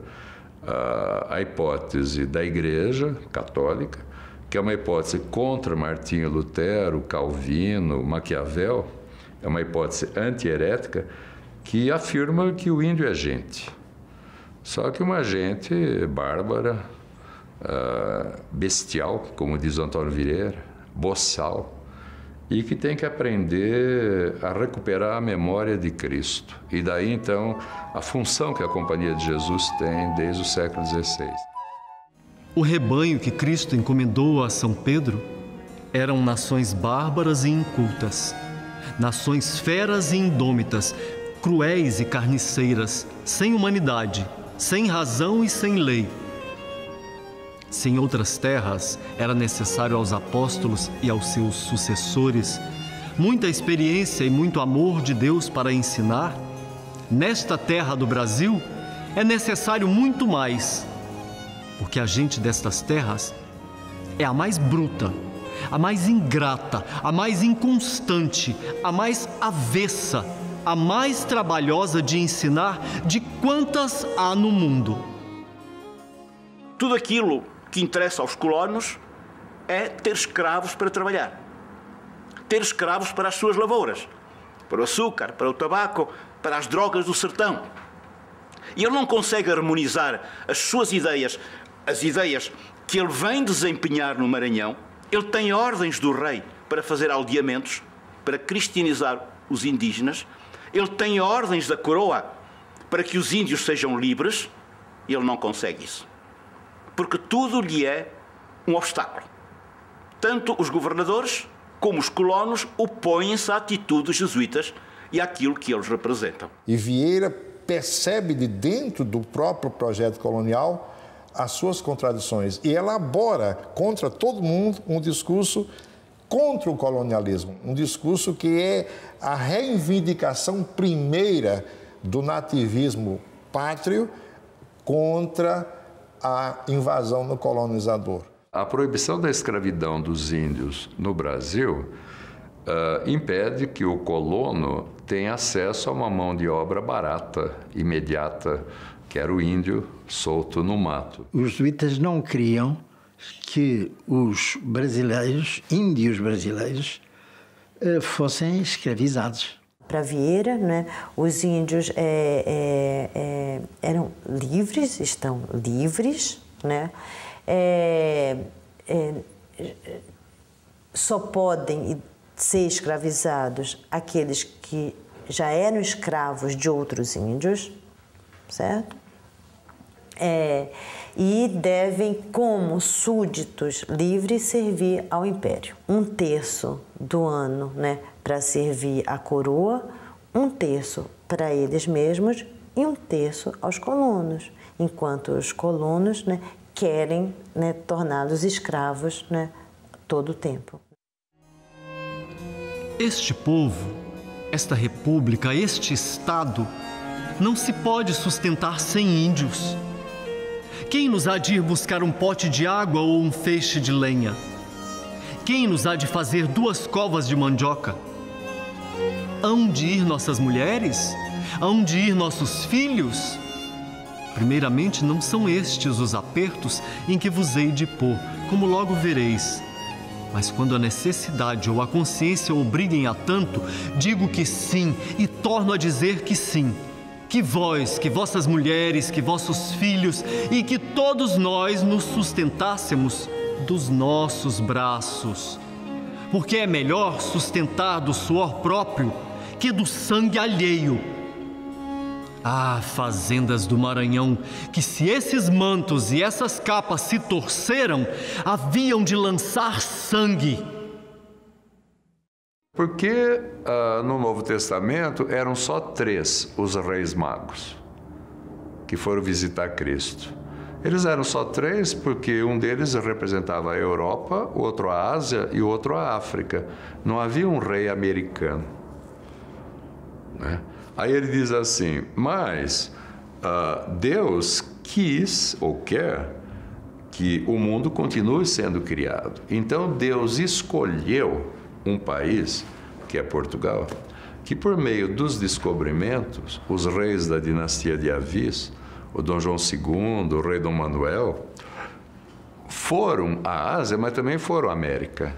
a hipótese da Igreja Católica, que é uma hipótese contra Martinho Lutero, Calvino, Maquiavel, é uma hipótese anti-herética que afirma que o índio é gente. Só que uma gente bárbara, bestial, como diz o Antônio Vieira, boçal, e que tem que aprender a recuperar a memória de Cristo. E daí, então, a função que a Companhia de Jesus tem desde o século XVI. O rebanho que Cristo encomendou a São Pedro eram nações bárbaras e incultas, nações feras e indômitas, cruéis e carniceiras, sem humanidade, sem razão e sem lei. Se em outras terras era necessário aos apóstolos e aos seus sucessores muita experiência e muito amor de Deus para ensinar, nesta terra do Brasil, é necessário muito mais, porque a gente destas terras é a mais bruta, a mais ingrata, a mais inconstante, a mais avessa, a mais trabalhosa de ensinar de quantas há no mundo. Tudo aquilo que interessa aos colonos é ter escravos para trabalhar, ter escravos para as suas lavouras, para o açúcar, para o tabaco, para as drogas do sertão. E ele não consegue harmonizar as suas ideias, as ideias que ele vem desempenhar no Maranhão. Ele tem ordens do rei para fazer aldeamentos, para cristianizar os indígenas. Ele tem ordens da coroa para que os índios sejam livres. Ele não consegue isso, porque tudo lhe é um obstáculo. Tanto os governadores como os colonos opõem-se à atitude dos jesuítas e àquilo que eles representam. E Vieira percebe de dentro do próprio projeto colonial as suas contradições e elabora contra todo mundo um discurso contra o colonialismo, um discurso que é a reivindicação primeira do nativismo pátrio contra a invasão do colonizador. A proibição da escravidão dos índios no Brasil impede que o colono tenha acesso a uma mão de obra barata, imediata, que era o índio solto no mato. Os jesuítas não queriam que os brasileiros, índios brasileiros, fossem escravizados. Para Vieira, né, os índios eram livres, estão livres, né? Só podem ser escravizados aqueles que já eram escravos de outros índios, certo? E devem, como súditos livres, servir ao império. 1/3 do ano, né, para servir à coroa, 1/3 para eles mesmos e 1/3 aos colonos, enquanto os colonos, né, querem, né, torná-los escravos, né, todo o tempo. Este povo, esta república, este Estado, não se pode sustentar sem índios. Quem nos há de ir buscar um pote de água ou um feixe de lenha? Quem nos há de fazer 2 covas de mandioca? Hão de ir nossas mulheres? Hão de ir nossos filhos? Primeiramente, não são estes os apertos em que vos hei de pôr, como logo vereis. Mas quando a necessidade ou a consciência obriguem a tanto, digo que sim e torno a dizer que sim. Que vós, que vossas mulheres, que vossos filhos e que todos nós nos sustentássemos dos nossos braços. Porque é melhor sustentar do suor próprio que do sangue alheio. Ah, fazendas do Maranhão, que se esses mantos e essas capas se torceram, haviam de lançar sangue. Porque no Novo Testamento eram só 3 os reis magos que foram visitar Cristo. Eles eram só 3 porque um deles representava a Europa, o outro a Ásia e o outro a África. Não havia um rei americano, né? Aí ele diz assim, mas Deus quis ou quer que o mundo continue sendo criado. Então Deus escolheu um país, que é Portugal, que por meio dos descobrimentos, os reis da dinastia de Avis, o Dom João II, o rei Dom Manuel, foram à Ásia, mas também foram à América.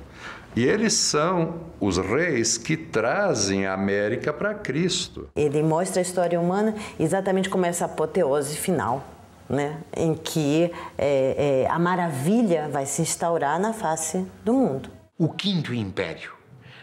E eles são os reis que trazem a América para Cristo. Ele mostra a história humana exatamente como essa apoteose final, né? Em que a maravilha vai se instaurar na face do mundo. O Quinto Império.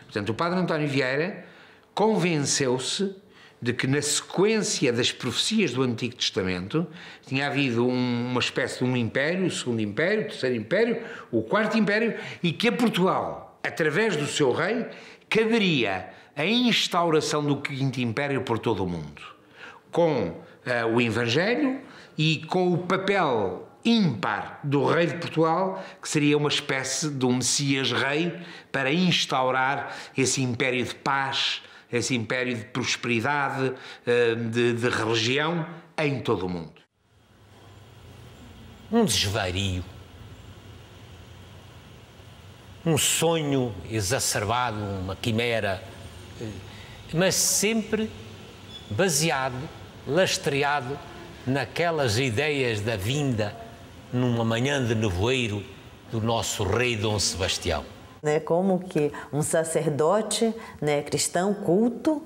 Portanto, o padre António Vieira convenceu-se de que na sequência das profecias do Antigo Testamento tinha havido uma espécie de um império, o Segundo Império, o Terceiro Império, o Quarto Império, e que a Portugal, através do seu rei, caberia a instauração do Quinto Império por todo o mundo, com o Evangelho e com o papel ímpar do rei de Portugal, que seria uma espécie de um Messias rei para instaurar esse império de paz esse império de prosperidade, de religião em todo o mundo. Um desvario, um sonho exacerbado, uma quimera, mas sempre baseado, lastreado naquelas ideias da vinda, numa manhã de nevoeiro, do nosso rei Dom Sebastião. Como que um sacerdote, cristão, culto,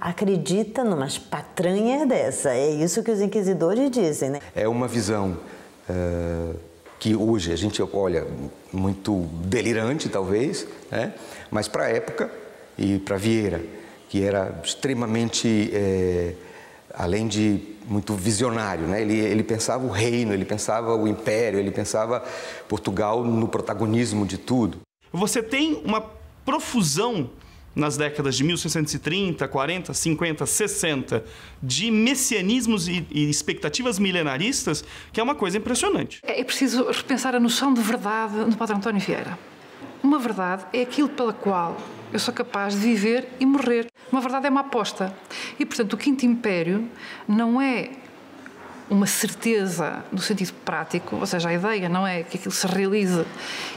acredita numas patranhas dessa. É isso que os inquisidores dizem. É uma visão que hoje a gente olha muito delirante, talvez, mas para a época e para Vieira, que era extremamente, além de muito visionário, ele pensava o reino, ele pensava o império, ele pensava Portugal no protagonismo de tudo. Você tem uma profusão nas décadas de 1630, 40, 50, 60 de messianismos e expectativas milenaristas, que é uma coisa impressionante. É preciso repensar a noção de verdade do Padre António Vieira. Uma verdade é aquilo pela qual eu sou capaz de viver e morrer. Uma verdade é uma aposta. E, portanto, o Quinto Império não é uma certeza no sentido prático, ou seja, a ideia não é que aquilo se realize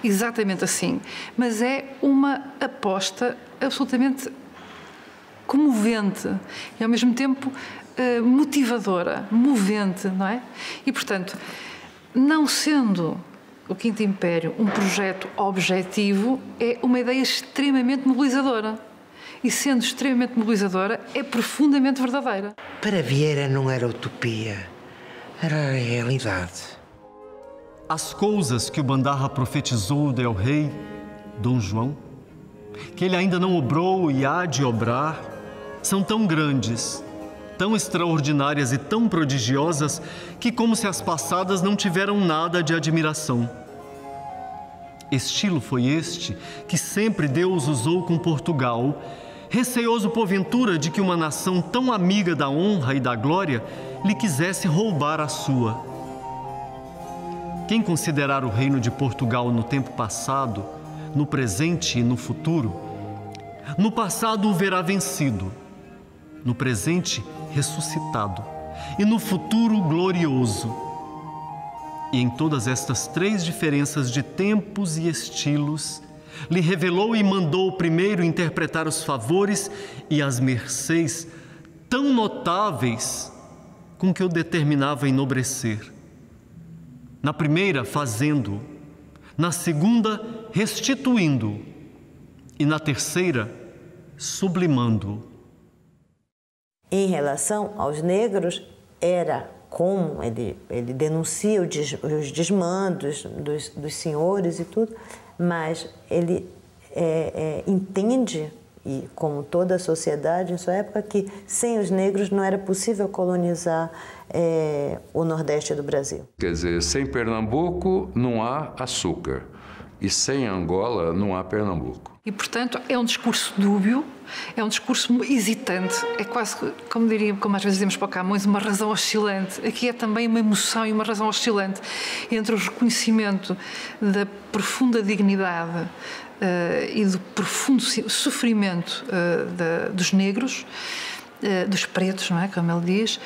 exatamente assim, mas é uma aposta absolutamente comovente e, ao mesmo tempo, motivadora, movente, não é? E, portanto, não sendo o Quinto Império um projeto objetivo, é uma ideia extremamente mobilizadora. E, sendo extremamente mobilizadora, é profundamente verdadeira. Para Vieira não era utopia, era a realidade. As coisas que o Bandarra profetizou del rei Dom João, que ele ainda não obrou e há de obrar, são tão grandes, tão extraordinárias e tão prodigiosas que, como se as passadas não tiveram nada de admiração. Estilo foi este que sempre Deus usou com Portugal, receoso porventura de que uma nação tão amiga da honra e da glória lhe quisesse roubar a sua. Quem considerar o reino de Portugal no tempo passado, no presente e no futuro, no passado o verá vencido, no presente ressuscitado e no futuro glorioso. E em todas estas três diferenças de tempos e estilos, lhe revelou e mandou primeiro interpretar os favores e as mercês tão notáveis com que o determinava a enobrecer. Na primeira, fazendo, na segunda, restituindo, e na terceira, sublimando. Em relação aos negros, era como ele denuncia os desmandos dos senhores e tudo, mas ele entende, e como toda a sociedade em sua época, que sem os negros não era possível colonizar o Nordeste do Brasil. Quer dizer, sem Pernambuco não há açúcar e sem Angola não há Pernambuco. E, portanto, é um discurso dúbio, é um discurso hesitante, é quase, como às vezes dizemos para o Camões, uma razão oscilante. Aqui é também uma emoção e uma razão oscilante entre o reconhecimento da profunda dignidade e do profundo sofrimento dos negros, dos pretos, não é? Como ele diz.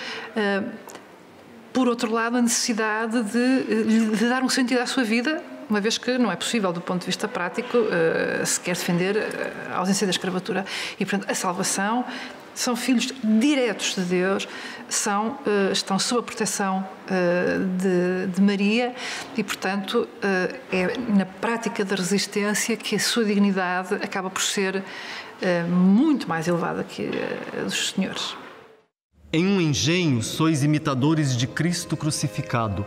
Por outro lado, a necessidade de dar um sentido à sua vida, uma vez que não é possível, do ponto de vista prático, sequer defender a ausência da escravatura. E, portanto, a salvação, são filhos diretos de Deus, estão sob a proteção de Maria e, portanto, é na prática da resistência que a sua dignidade acaba por ser muito mais elevada que a dos senhores. Em um engenho sois imitadores de Cristo crucificado,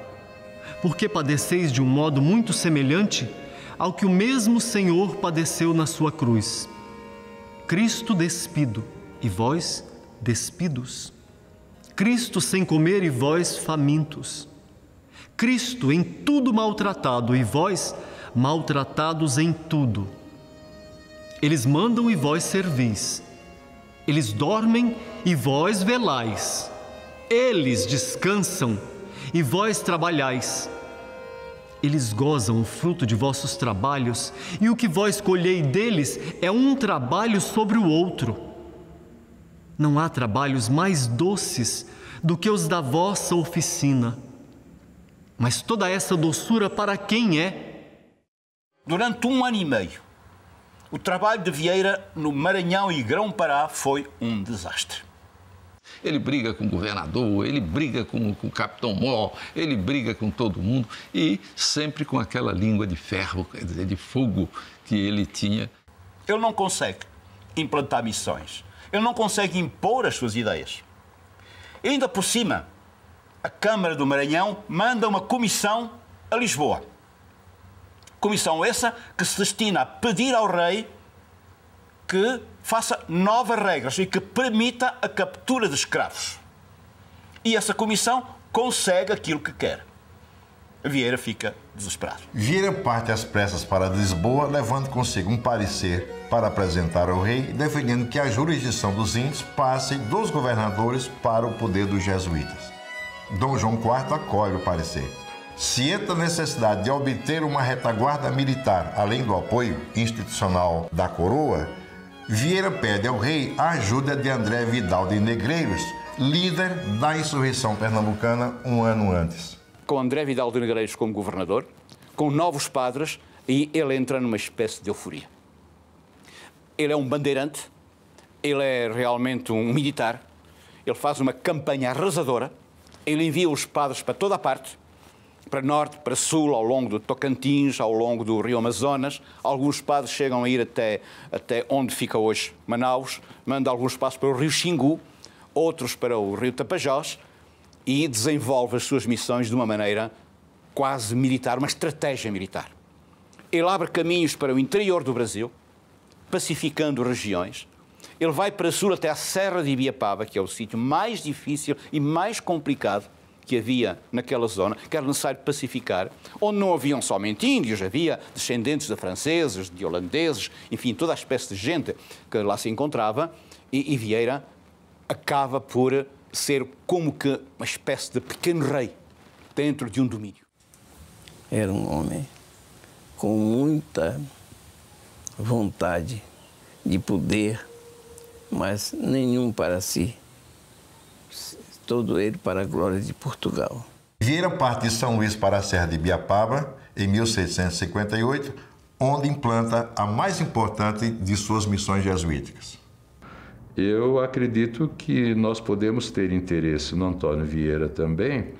porque padeceis de um modo muito semelhante ao que o mesmo Senhor padeceu na sua cruz. Cristo despido, e vós despidos. Cristo sem comer, e vós famintos. Cristo em tudo maltratado, e vós maltratados em tudo. Eles mandam, e vós servis. Eles dormem, e vós velais. Eles descansam, e vós trabalhais. Eles gozam o fruto de vossos trabalhos, e o que vós colhei deles é um trabalho sobre o outro. Não há trabalhos mais doces do que os da vossa oficina. Mas toda essa doçura para quem é? Durante 1 ano e meio, o trabalho de Vieira no Maranhão e Grão-Pará foi um desastre. Ele briga com o governador, ele briga com o capitão Mó, ele briga com todo mundo e sempre com aquela língua de ferro, quer dizer, de fogo que ele tinha. Ele não consegue implantar missões, ele não consegue impor as suas ideias. E ainda por cima, a Câmara do Maranhão manda uma comissão a Lisboa. Comissão essa que se destina a pedir ao rei que faça novas regras e que permita a captura de escravos. E essa comissão consegue aquilo que quer. Vieira fica desesperado. Vieira parte às pressas para Lisboa, levando consigo um parecer para apresentar ao rei, defendendo que a jurisdição dos índios passe dos governadores para o poder dos jesuítas. Dom João IV acolhe o parecer. Ciente da necessidade de obter uma retaguarda militar, além do apoio institucional da coroa, Vieira pede ao rei a ajuda de André Vidal de Negreiros, líder da insurreição pernambucana 1 ano antes. Com André Vidal de Negreiros como governador, com novos padres, e ele entra numa espécie de euforia. Ele é um bandeirante, ele é realmente um militar, ele faz uma campanha arrasadora, ele envia os padres para toda a parte, para norte, para sul, ao longo do Tocantins, ao longo do Rio Amazonas. Alguns padres chegam a ir até onde fica hoje Manaus, manda alguns padres para o Rio Xingu, outros para o Rio Tapajós, e desenvolve as suas missões de uma maneira quase militar, uma estratégia militar. Ele abre caminhos para o interior do Brasil, pacificando regiões. Ele vai para sul até a Serra de Ibiapaba, que é o sítio mais difícil e mais complicado que havia naquela zona, que era necessário pacificar, onde não haviam somente índios, havia descendentes de franceses, de holandeses, enfim, toda a espécie de gente que lá se encontrava, e Vieira acaba por ser como que uma espécie de pequeno rei dentro de um domínio. Era um homem com muita vontade de poder, mas nenhum para si. Todo ele para a glória de Portugal. Vieira parte de São Luís para a Serra de Ibiapaba, em 1658, onde implanta a mais importante de suas missões jesuíticas. Eu acredito que nós podemos ter interesse no Antônio Vieira também,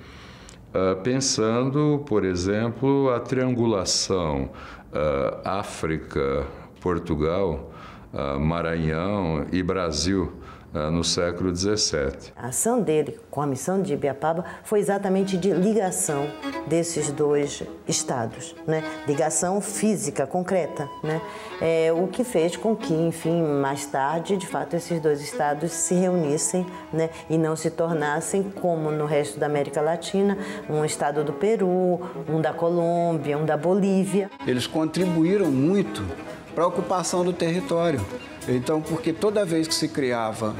pensando, por exemplo, a triangulação África, Portugal, Maranhão e Brasil, no século XVII. A ação dele com a missão de Ibiapaba foi exatamente de ligação desses dois estados, né? Ligação física, concreta, né? O que fez com que, enfim, mais tarde, de fato, esses dois estados se reunissem, né? E não se tornassem, como no resto da América Latina, um estado do Peru, um da Colômbia, um da Bolívia. Eles contribuíram muito para a ocupação do território. Então, porque toda vez que se criava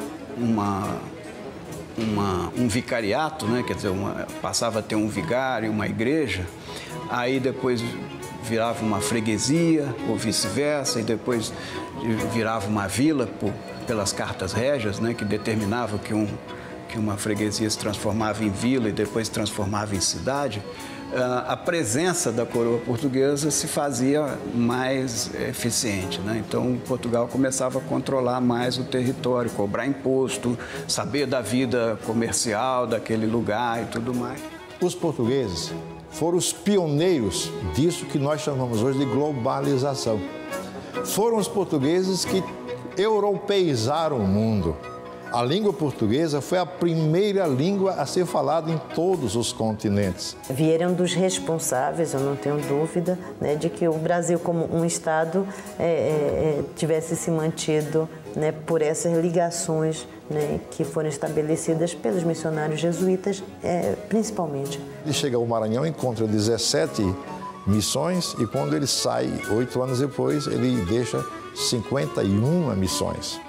um vicariato, né, quer dizer, passava a ter um vigário, uma igreja, aí depois virava uma freguesia, ou vice-versa, e depois virava uma vila pelas cartas régias, né, que determinavam que uma freguesia se transformava em vila e depois se transformava em cidade. A presença da coroa portuguesa se fazia mais eficiente, né? Então, Portugal começava a controlar mais o território, cobrar imposto, saber da vida comercial daquele lugar e tudo mais. Os portugueses foram os pioneiros disso que nós chamamos hoje de globalização. Foram os portugueses que europeizaram o mundo. A língua portuguesa foi a primeira língua a ser falada em todos os continentes. Vieira é um dos responsáveis, eu não tenho dúvida, né, de que o Brasil, como um Estado, tivesse se mantido, né, por essas ligações, né, que foram estabelecidas pelos missionários jesuítas, principalmente. Ele chega ao Maranhão, encontra 17 missões e quando ele sai, 8 anos depois, ele deixa 51 missões.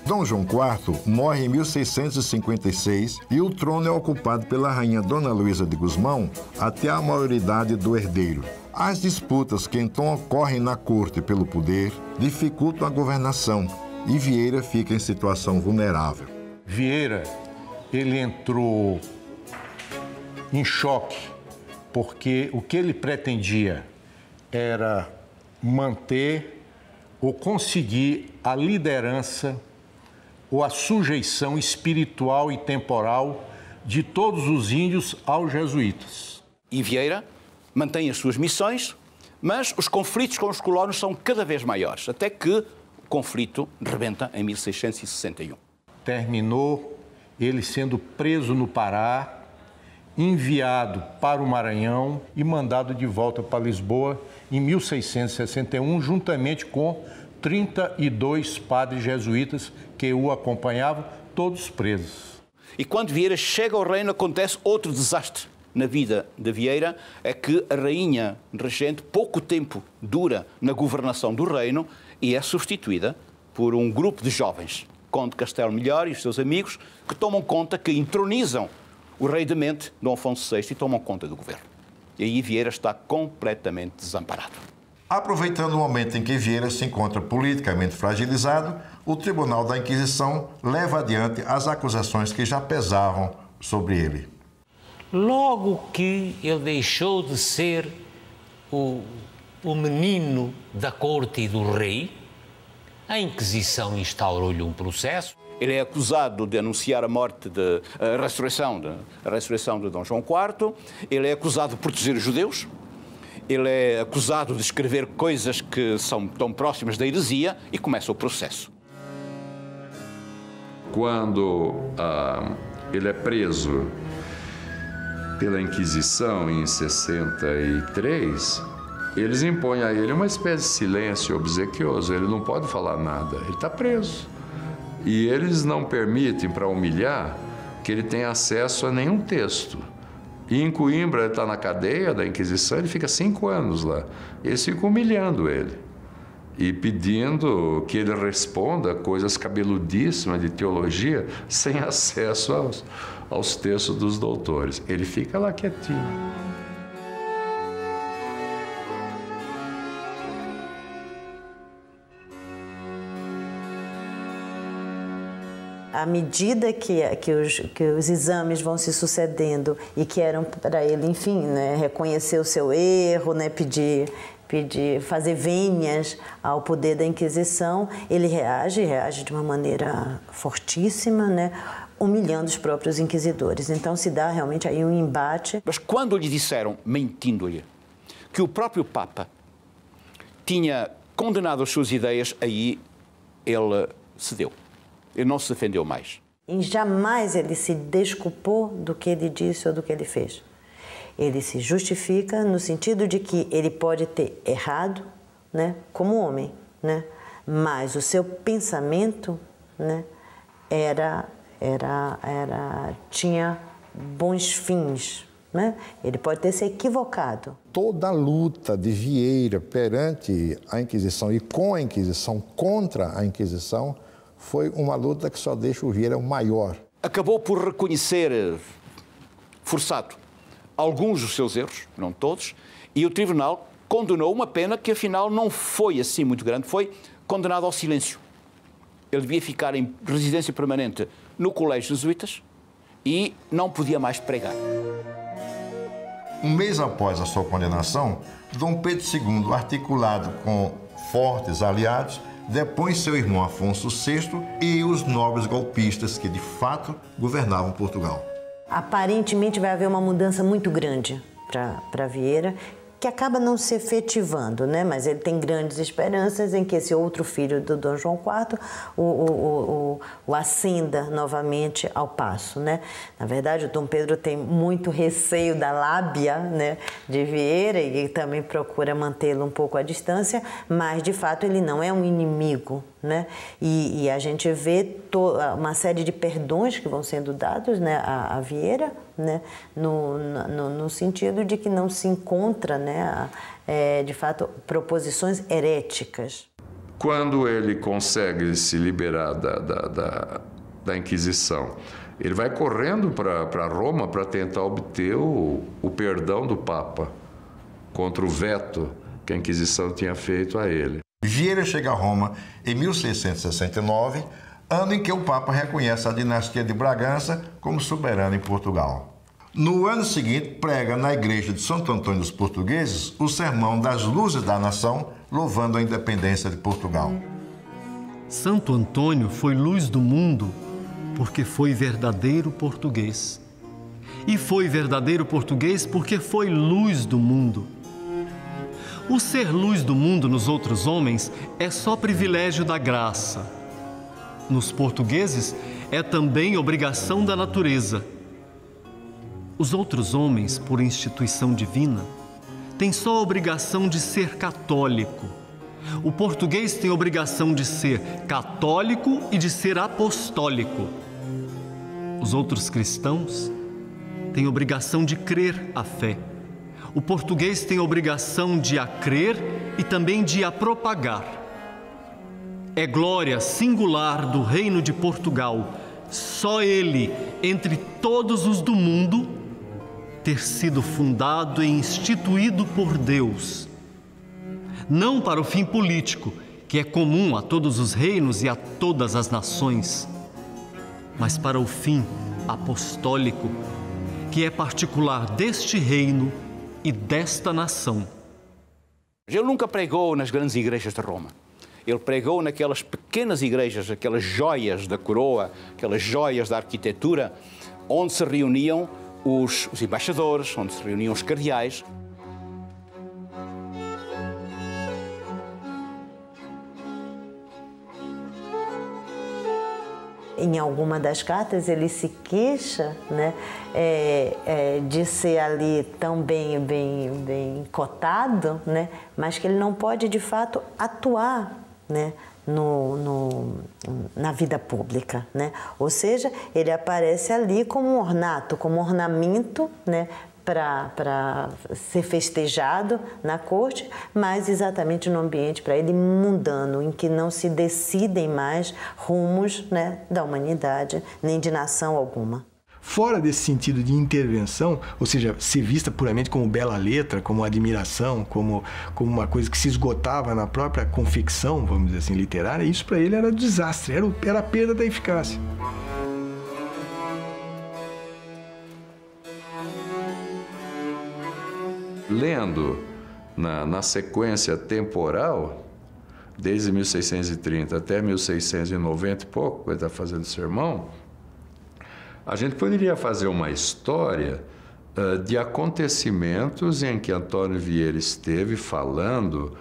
Dom João IV morre em 1656 e o trono é ocupado pela rainha Dona Luísa de Gusmão até a maioridade do herdeiro. As disputas que então ocorrem na corte pelo poder dificultam a governação e Vieira fica em situação vulnerável. Vieira, ele entrou em choque, porque o que ele pretendia era manter ou conseguir a liderança ou a sujeição espiritual e temporal de todos os índios aos jesuítas. E Vieira mantém as suas missões, mas os conflitos com os colonos são cada vez maiores, até que o conflito rebenta em 1661. Terminou ele sendo preso no Pará, enviado para o Maranhão e mandado de volta para Lisboa em 1661, juntamente com 32 padres jesuítas que o acompanhavam, todos presos. E quando Vieira chega ao reino, acontece outro desastre na vida de Vieira, é que a rainha regente pouco tempo dura na governação do reino e é substituída por um grupo de jovens, Conde Castelo Melhor e os seus amigos, que tomam conta, que entronizam o rei demente, Dom Afonso VI, e tomam conta do governo. E aí Vieira está completamente desamparado. Aproveitando o momento em que Vieira se encontra politicamente fragilizado, o Tribunal da Inquisição leva adiante as acusações que já pesavam sobre ele. Logo que ele deixou de ser o menino da corte e do rei, a Inquisição instaurou-lhe um processo. Ele é acusado de anunciar a morte, a ressurreição de Dom João IV. Ele é acusado de proteger os judeus. Ele é acusado de escrever coisas que são tão próximas da heresia e começa o processo. Quando ele é preso pela Inquisição em 63, eles impõem a ele uma espécie de silêncio obsequioso. Ele não pode falar nada, ele está preso. E eles não permitem, para humilhar, que ele tenha acesso a nenhum texto. E em Coimbra, ele está na cadeia da Inquisição, ele fica 5 anos lá. Eles ficam humilhando ele e pedindo que ele responda coisas cabeludíssimas de teologia sem acesso aos textos dos doutores. Ele fica lá quietinho. À medida que os exames vão se sucedendo e que eram para ele, enfim, né, reconhecer o seu erro, né, pedir, fazer vênias ao poder da Inquisição, ele reage de uma maneira fortíssima, né, humilhando os próprios inquisidores. Então se dá realmente aí um embate. Mas quando lhe disseram, mentindo-lhe, que o próprio Papa tinha condenado as suas ideias, aí ele cedeu. Ele não se defendeu mais. E jamais ele se desculpou do que ele disse ou do que ele fez. Ele se justifica no sentido de que ele pode ter errado, né, como homem, né, mas o seu pensamento, né, tinha bons fins, né? Ele pode ter se equivocado. Toda a luta de Vieira perante a Inquisição e com a Inquisição, contra a Inquisição, foi uma luta que só deixa o Vieira maior. Acabou por reconhecer, forçado, alguns dos seus erros, não todos, e o tribunal condenou uma pena que afinal não foi assim muito grande, foi condenado ao silêncio. Ele devia ficar em residência permanente no Colégio Jesuítas e não podia mais pregar. Um mês após a sua condenação, Dom Pedro II, articulado com fortes aliados, depõe seu irmão Afonso VI e os nobres golpistas que, de fato, governavam Portugal. Aparentemente vai haver uma mudança muito grande para Vieira, que acaba não se efetivando, né? Mas ele tem grandes esperanças em que esse outro filho do Dom João IV o ascenda novamente ao passo, né? Na verdade, o Dom Pedro tem muito receio da lábia, né, de Vieira e também procura mantê-lo um pouco à distância, mas, de fato, ele não é um inimigo, né? E a gente vê uma série de perdões que vão sendo dados, né, a Vieira, né, no sentido de que não se encontra, né, de fato, proposições heréticas. Quando ele consegue se liberar da Inquisição, ele vai correndo para Roma para tentar obter o perdão do Papa contra o veto que a Inquisição tinha feito a ele. Vieira chega a Roma em 1669, ano em que o Papa reconhece a dinastia de Bragança como soberana em Portugal. No ano seguinte, prega na igreja de Santo Antônio dos Portugueses o sermão das luzes da nação, louvando a independência de Portugal. Santo Antônio foi luz do mundo porque foi verdadeiro português. E foi verdadeiro português porque foi luz do mundo. O ser luz do mundo nos outros homens é só privilégio da graça. Nos portugueses, é também obrigação da natureza. Os outros homens, por instituição divina, têm só a obrigação de ser católico. O português tem a obrigação de ser católico e de ser apostólico. Os outros cristãos têm a obrigação de crer a fé. O português tem a obrigação de a crer e também de a propagar. É glória singular do Reino de Portugal, só ele, entre todos os do mundo, ter sido fundado e instituído por Deus. Não para o fim político, que é comum a todos os reinos e a todas as nações, mas para o fim apostólico, que é particular deste reino e desta nação. Ele nunca pregou nas grandes igrejas de Roma. Ele pregou naquelas pequenas igrejas, aquelas joias da coroa, aquelas joias da arquitetura, onde se reuniam os embaixadores, onde se reuniam os cardeais. Em alguma das cartas ele se queixa, né, de ser ali tão bem cotado, né, mas que ele não pode de fato atuar, né, na vida pública, né? Ou seja, ele aparece ali como um ornato, como ornamento, né, para ser festejado na corte, mas exatamente no ambiente para ele mundano, em que não se decidem mais rumos, né, da humanidade, nem de nação alguma. Fora desse sentido de intervenção, ou seja, ser vista puramente como bela letra, como admiração, como uma coisa que se esgotava na própria confecção, vamos dizer assim, literária, isso para ele era desastre, era a perda da eficácia. Lendo na sequência temporal, desde 1630 até 1690 e pouco, quando está fazendo sermão, a gente poderia fazer uma história de acontecimentos em que Antônio Vieira esteve falando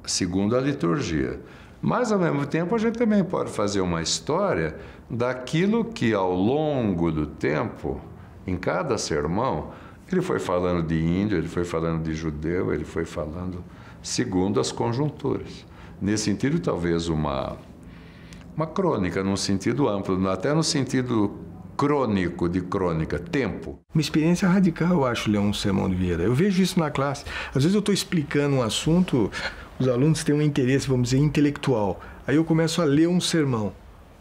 segundo a liturgia. Mas, ao mesmo tempo, a gente também pode fazer uma história daquilo que, ao longo do tempo, em cada sermão, ele foi falando de índio, ele foi falando de judeu, ele foi falando segundo as conjunturas. Nesse sentido, talvez uma crônica, num sentido amplo, até no sentido crônico de crônica, tempo. Uma experiência radical, eu acho, ler um sermão de Vieira. Eu vejo isso na classe. Às vezes eu estou explicando um assunto, os alunos têm um interesse, vamos dizer, intelectual. Aí eu começo a ler um sermão,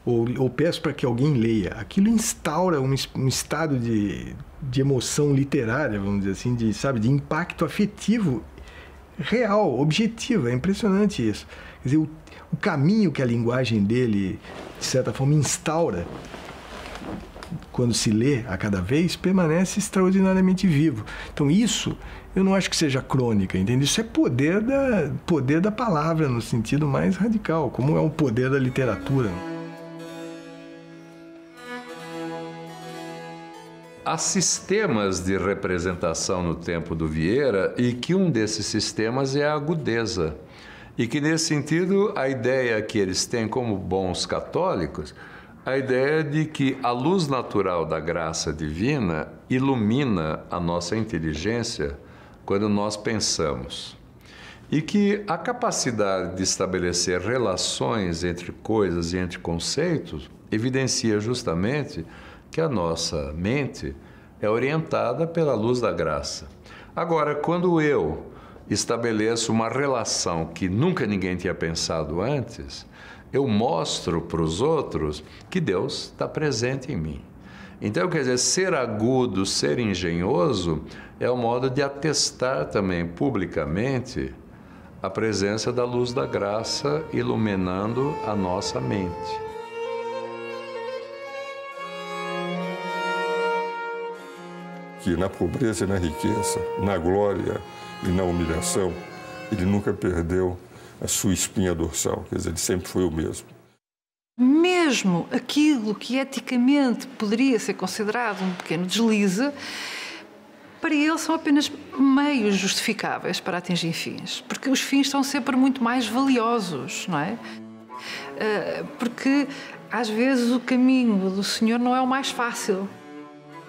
ou peço para que alguém leia. Aquilo instaura um estado de emoção literária, vamos dizer assim, de impacto afetivo real, objetivo. É impressionante isso. Quer dizer, o caminho que a linguagem dele, de certa forma, instaura, quando se lê a cada vez, permanece extraordinariamente vivo. Então isso, eu não acho que seja crônica, entende? Isso é poder da palavra, no sentido mais radical, como é o poder da literatura. Há sistemas de representação no tempo do Vieira e que um desses sistemas é a agudeza. E que, nesse sentido, a ideia que eles têm como bons católicos, a ideia de que a luz natural da graça divina ilumina a nossa inteligência quando nós pensamos. E que a capacidade de estabelecer relações entre coisas e entre conceitos evidencia justamente que a nossa mente é orientada pela luz da graça. Agora, quando eu estabeleço uma relação que nunca ninguém tinha pensado antes, eu mostro para os outros que Deus está presente em mim. Então, quer dizer, ser agudo, ser engenhoso, é um modo de atestar também publicamente a presença da luz da graça iluminando a nossa mente. Que na pobreza e na riqueza, na glória e na humilhação, ele nunca perdeu a sua espinha dorsal, quer dizer, ele sempre foi o mesmo. Mesmo aquilo que eticamente poderia ser considerado um pequeno deslize, para ele são apenas meios justificáveis para atingir fins, porque os fins são sempre muito mais valiosos, não é? Porque às vezes o caminho do Senhor não é o mais fácil.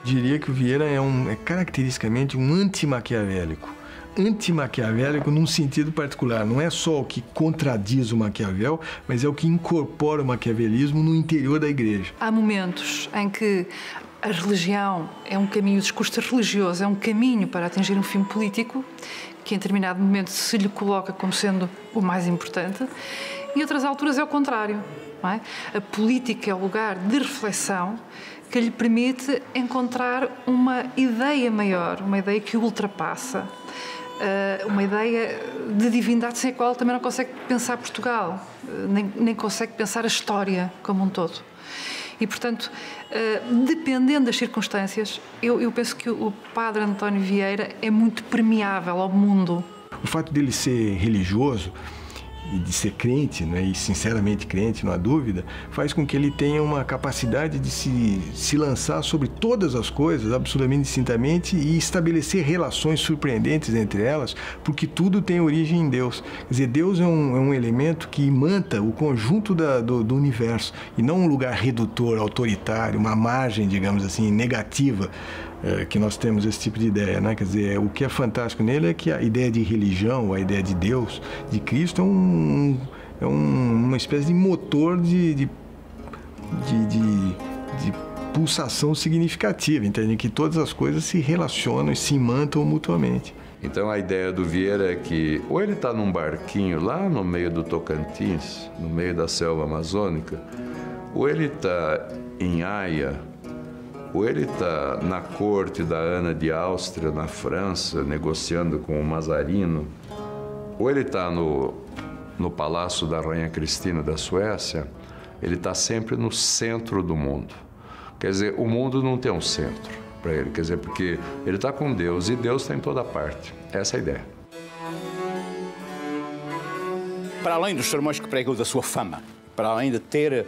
Diria que o Vieira é caracteristicamente um anti-maquiavélico. Anti-maquiavélico num sentido particular. Não é só o que contradiz o Maquiavel, mas é o que incorpora o maquiavelismo no interior da igreja. Há momentos em que a religião é um caminho, o discurso religioso é um caminho para atingir um fim político, que em determinado momento se lhe coloca como sendo o mais importante, e outras alturas é o contrário. Não é? A política é o lugar de reflexão que lhe permite encontrar uma ideia maior, uma ideia que o ultrapassa, uma ideia de divindade sem a qual também não consegue pensar Portugal, nem consegue pensar a história como um todo. E, portanto, dependendo das circunstâncias, eu penso que o padre António Vieira é muito permeável ao mundo. O fato dele ser religioso e de ser crente, né, e sinceramente crente, não há dúvida, faz com que ele tenha uma capacidade de se lançar sobre todas as coisas, absolutamente distintamente, e estabelecer relações surpreendentes entre elas, porque tudo tem origem em Deus. Quer dizer, Deus é um elemento que imanta o conjunto do universo, e não um lugar redutor, autoritário, uma margem, digamos assim, negativa, que nós temos esse tipo de ideia, né? Quer dizer, o que é fantástico nele é que a ideia de religião, a ideia de Deus, de Cristo, é uma espécie de motor de pulsação significativa, entende? Que todas as coisas se relacionam e se imantam mutuamente. Então a ideia do Vieira é que ou ele está num barquinho lá no meio do Tocantins, no meio da selva amazônica, ou ele está em Haia, ou ele está na corte da Ana de Áustria, na França, negociando com o Mazarino, ou ele está no palácio da Rainha Cristina da Suécia, ele está sempre no centro do mundo. Quer dizer, o mundo não tem um centro para ele, quer dizer, porque ele está com Deus e Deus está em toda parte. Essa é a ideia. Para além dos sermões que pregou da sua fama, para além de ter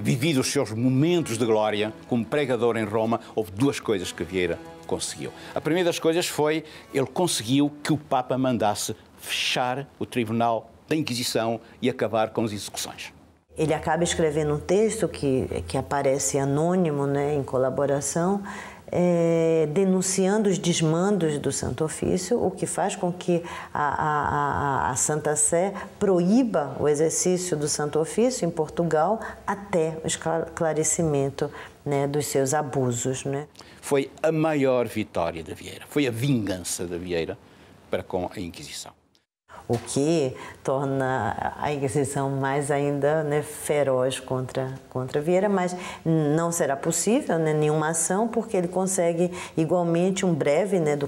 vivido os seus momentos de glória como pregador em Roma, houve duas coisas que Vieira conseguiu. A primeira das coisas foi, ele conseguiu que o Papa mandasse fechar o Tribunal da Inquisição e acabar com as execuções. Ele acaba escrevendo um texto que aparece anônimo, né, em colaboração, denunciando os desmandos do Santo Ofício, o que faz com que a Santa Sé proíba o exercício do Santo Ofício em Portugal até o esclarecimento, né, dos seus abusos. Né? Foi a maior vitória de Vieira, foi a vingança de Vieira para com a Inquisição. O que torna a Inquisição mais ainda, né, feroz contra Vieira, mas não será possível, né, nenhuma ação, porque ele consegue igualmente um breve, né, do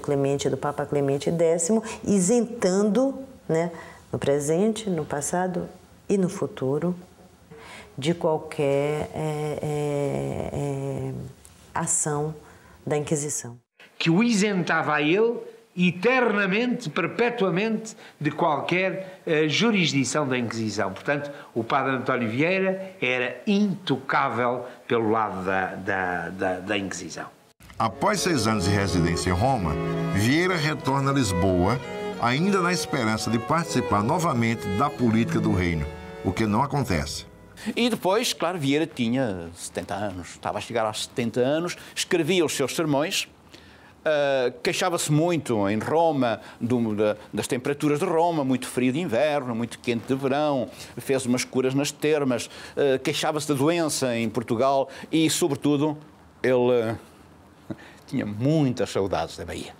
Papa Clemente X, isentando, né, no presente, no passado e no futuro, de qualquer ação da Inquisição. Que o isentava a ele eternamente, perpetuamente, de qualquer jurisdição da Inquisição. Portanto, o padre António Vieira era intocável pelo lado da Inquisição. Após 6 anos de residência em Roma, Vieira retorna a Lisboa, ainda na esperança de participar novamente da política do reino, o que não acontece. E depois, claro, Vieira tinha 70 anos, estava a chegar aos 70 anos, escrevia os seus sermões, queixava-se muito em Roma das temperaturas de Roma, muito frio de inverno, muito quente de verão, fez umas curas nas termas, queixava-se da doença em Portugal e, sobretudo, ele tinha muitas saudades da Bahia.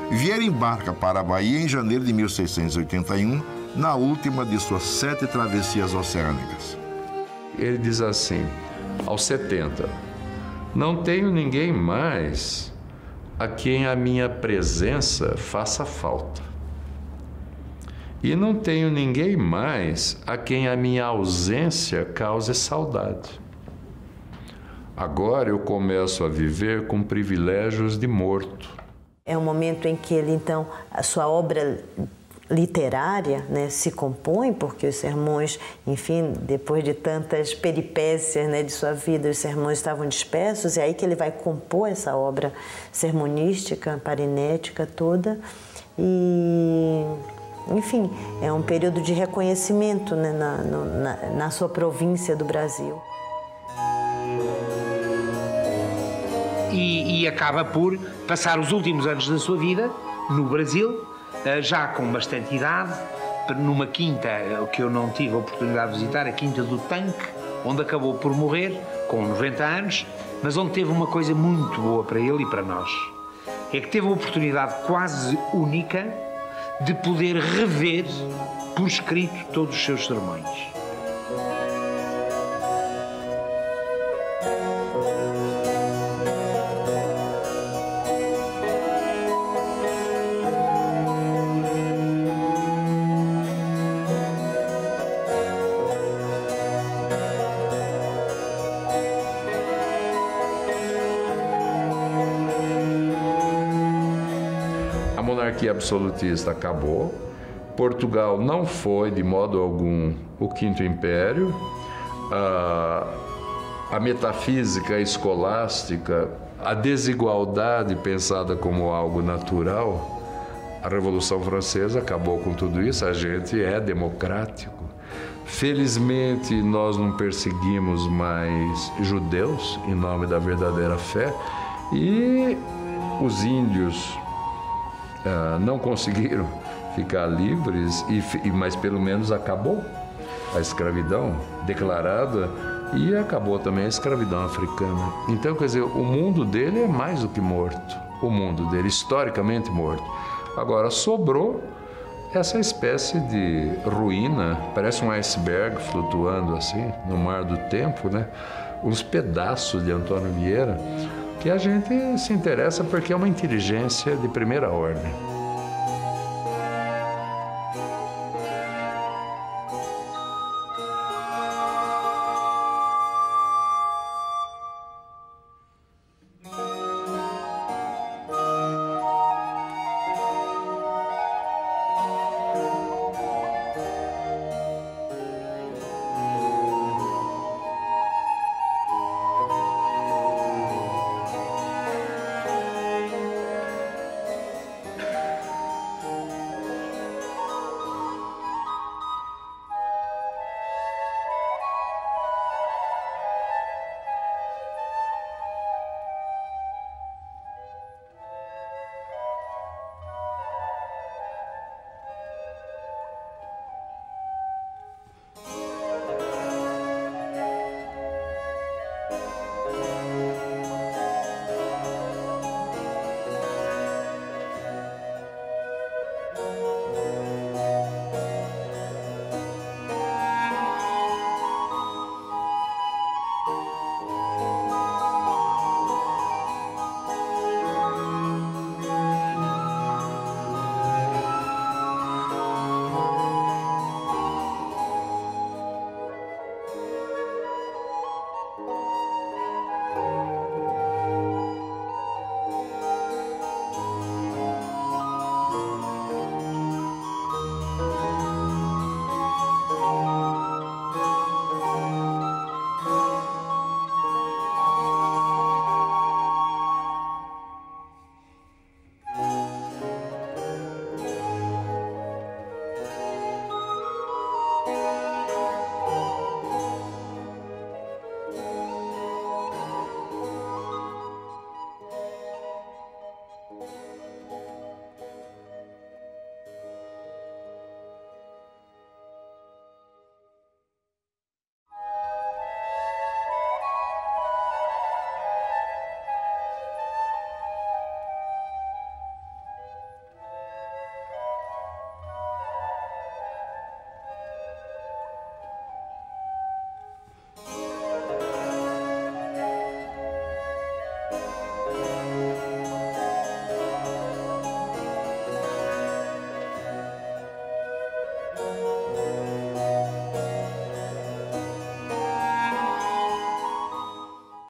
Vieira embarca para a Bahia em janeiro de 1681, na última de suas 7 travessias oceânicas. Ele diz assim: aos 70, não tenho ninguém mais a quem a minha presença faça falta. E não tenho ninguém mais a quem a minha ausência cause saudade. Agora eu começo a viver com privilégios de morto. É um momento em que ele, então, a sua obra literária, né, se compõe, porque os sermões, enfim, depois de tantas peripécias, né, de sua vida, os sermões estavam dispersos, é aí que ele vai compor essa obra sermonística, parinética toda. E, enfim, é um período de reconhecimento, né, na sua província do Brasil. E acaba por passar os últimos anos da sua vida no Brasil, já com bastante idade, numa quinta que eu não tive a oportunidade de visitar, a Quinta do Tanque, onde acabou por morrer com 90 anos, mas onde teve uma coisa muito boa para ele e para nós. É que teve a oportunidade quase única de poder rever por escrito todos os seus sermões. A monarquia absolutista acabou. Portugal não foi, de modo algum, o Quinto Império. A metafísica escolástica, a desigualdade pensada como algo natural, a Revolução Francesa acabou com tudo isso. A gente é democrático. Felizmente, nós não perseguimos mais judeus em nome da verdadeira fé, e os índios não conseguiram ficar livres, mas pelo menos acabou a escravidão declarada e acabou também a escravidão africana. Então, quer dizer, o mundo dele é mais do que morto, o mundo dele historicamente morto. Agora, sobrou essa espécie de ruína, parece um iceberg flutuando assim no mar do tempo, né? Uns pedaços de Antônio Vieira, que a gente se interessa porque é uma inteligência de primeira ordem.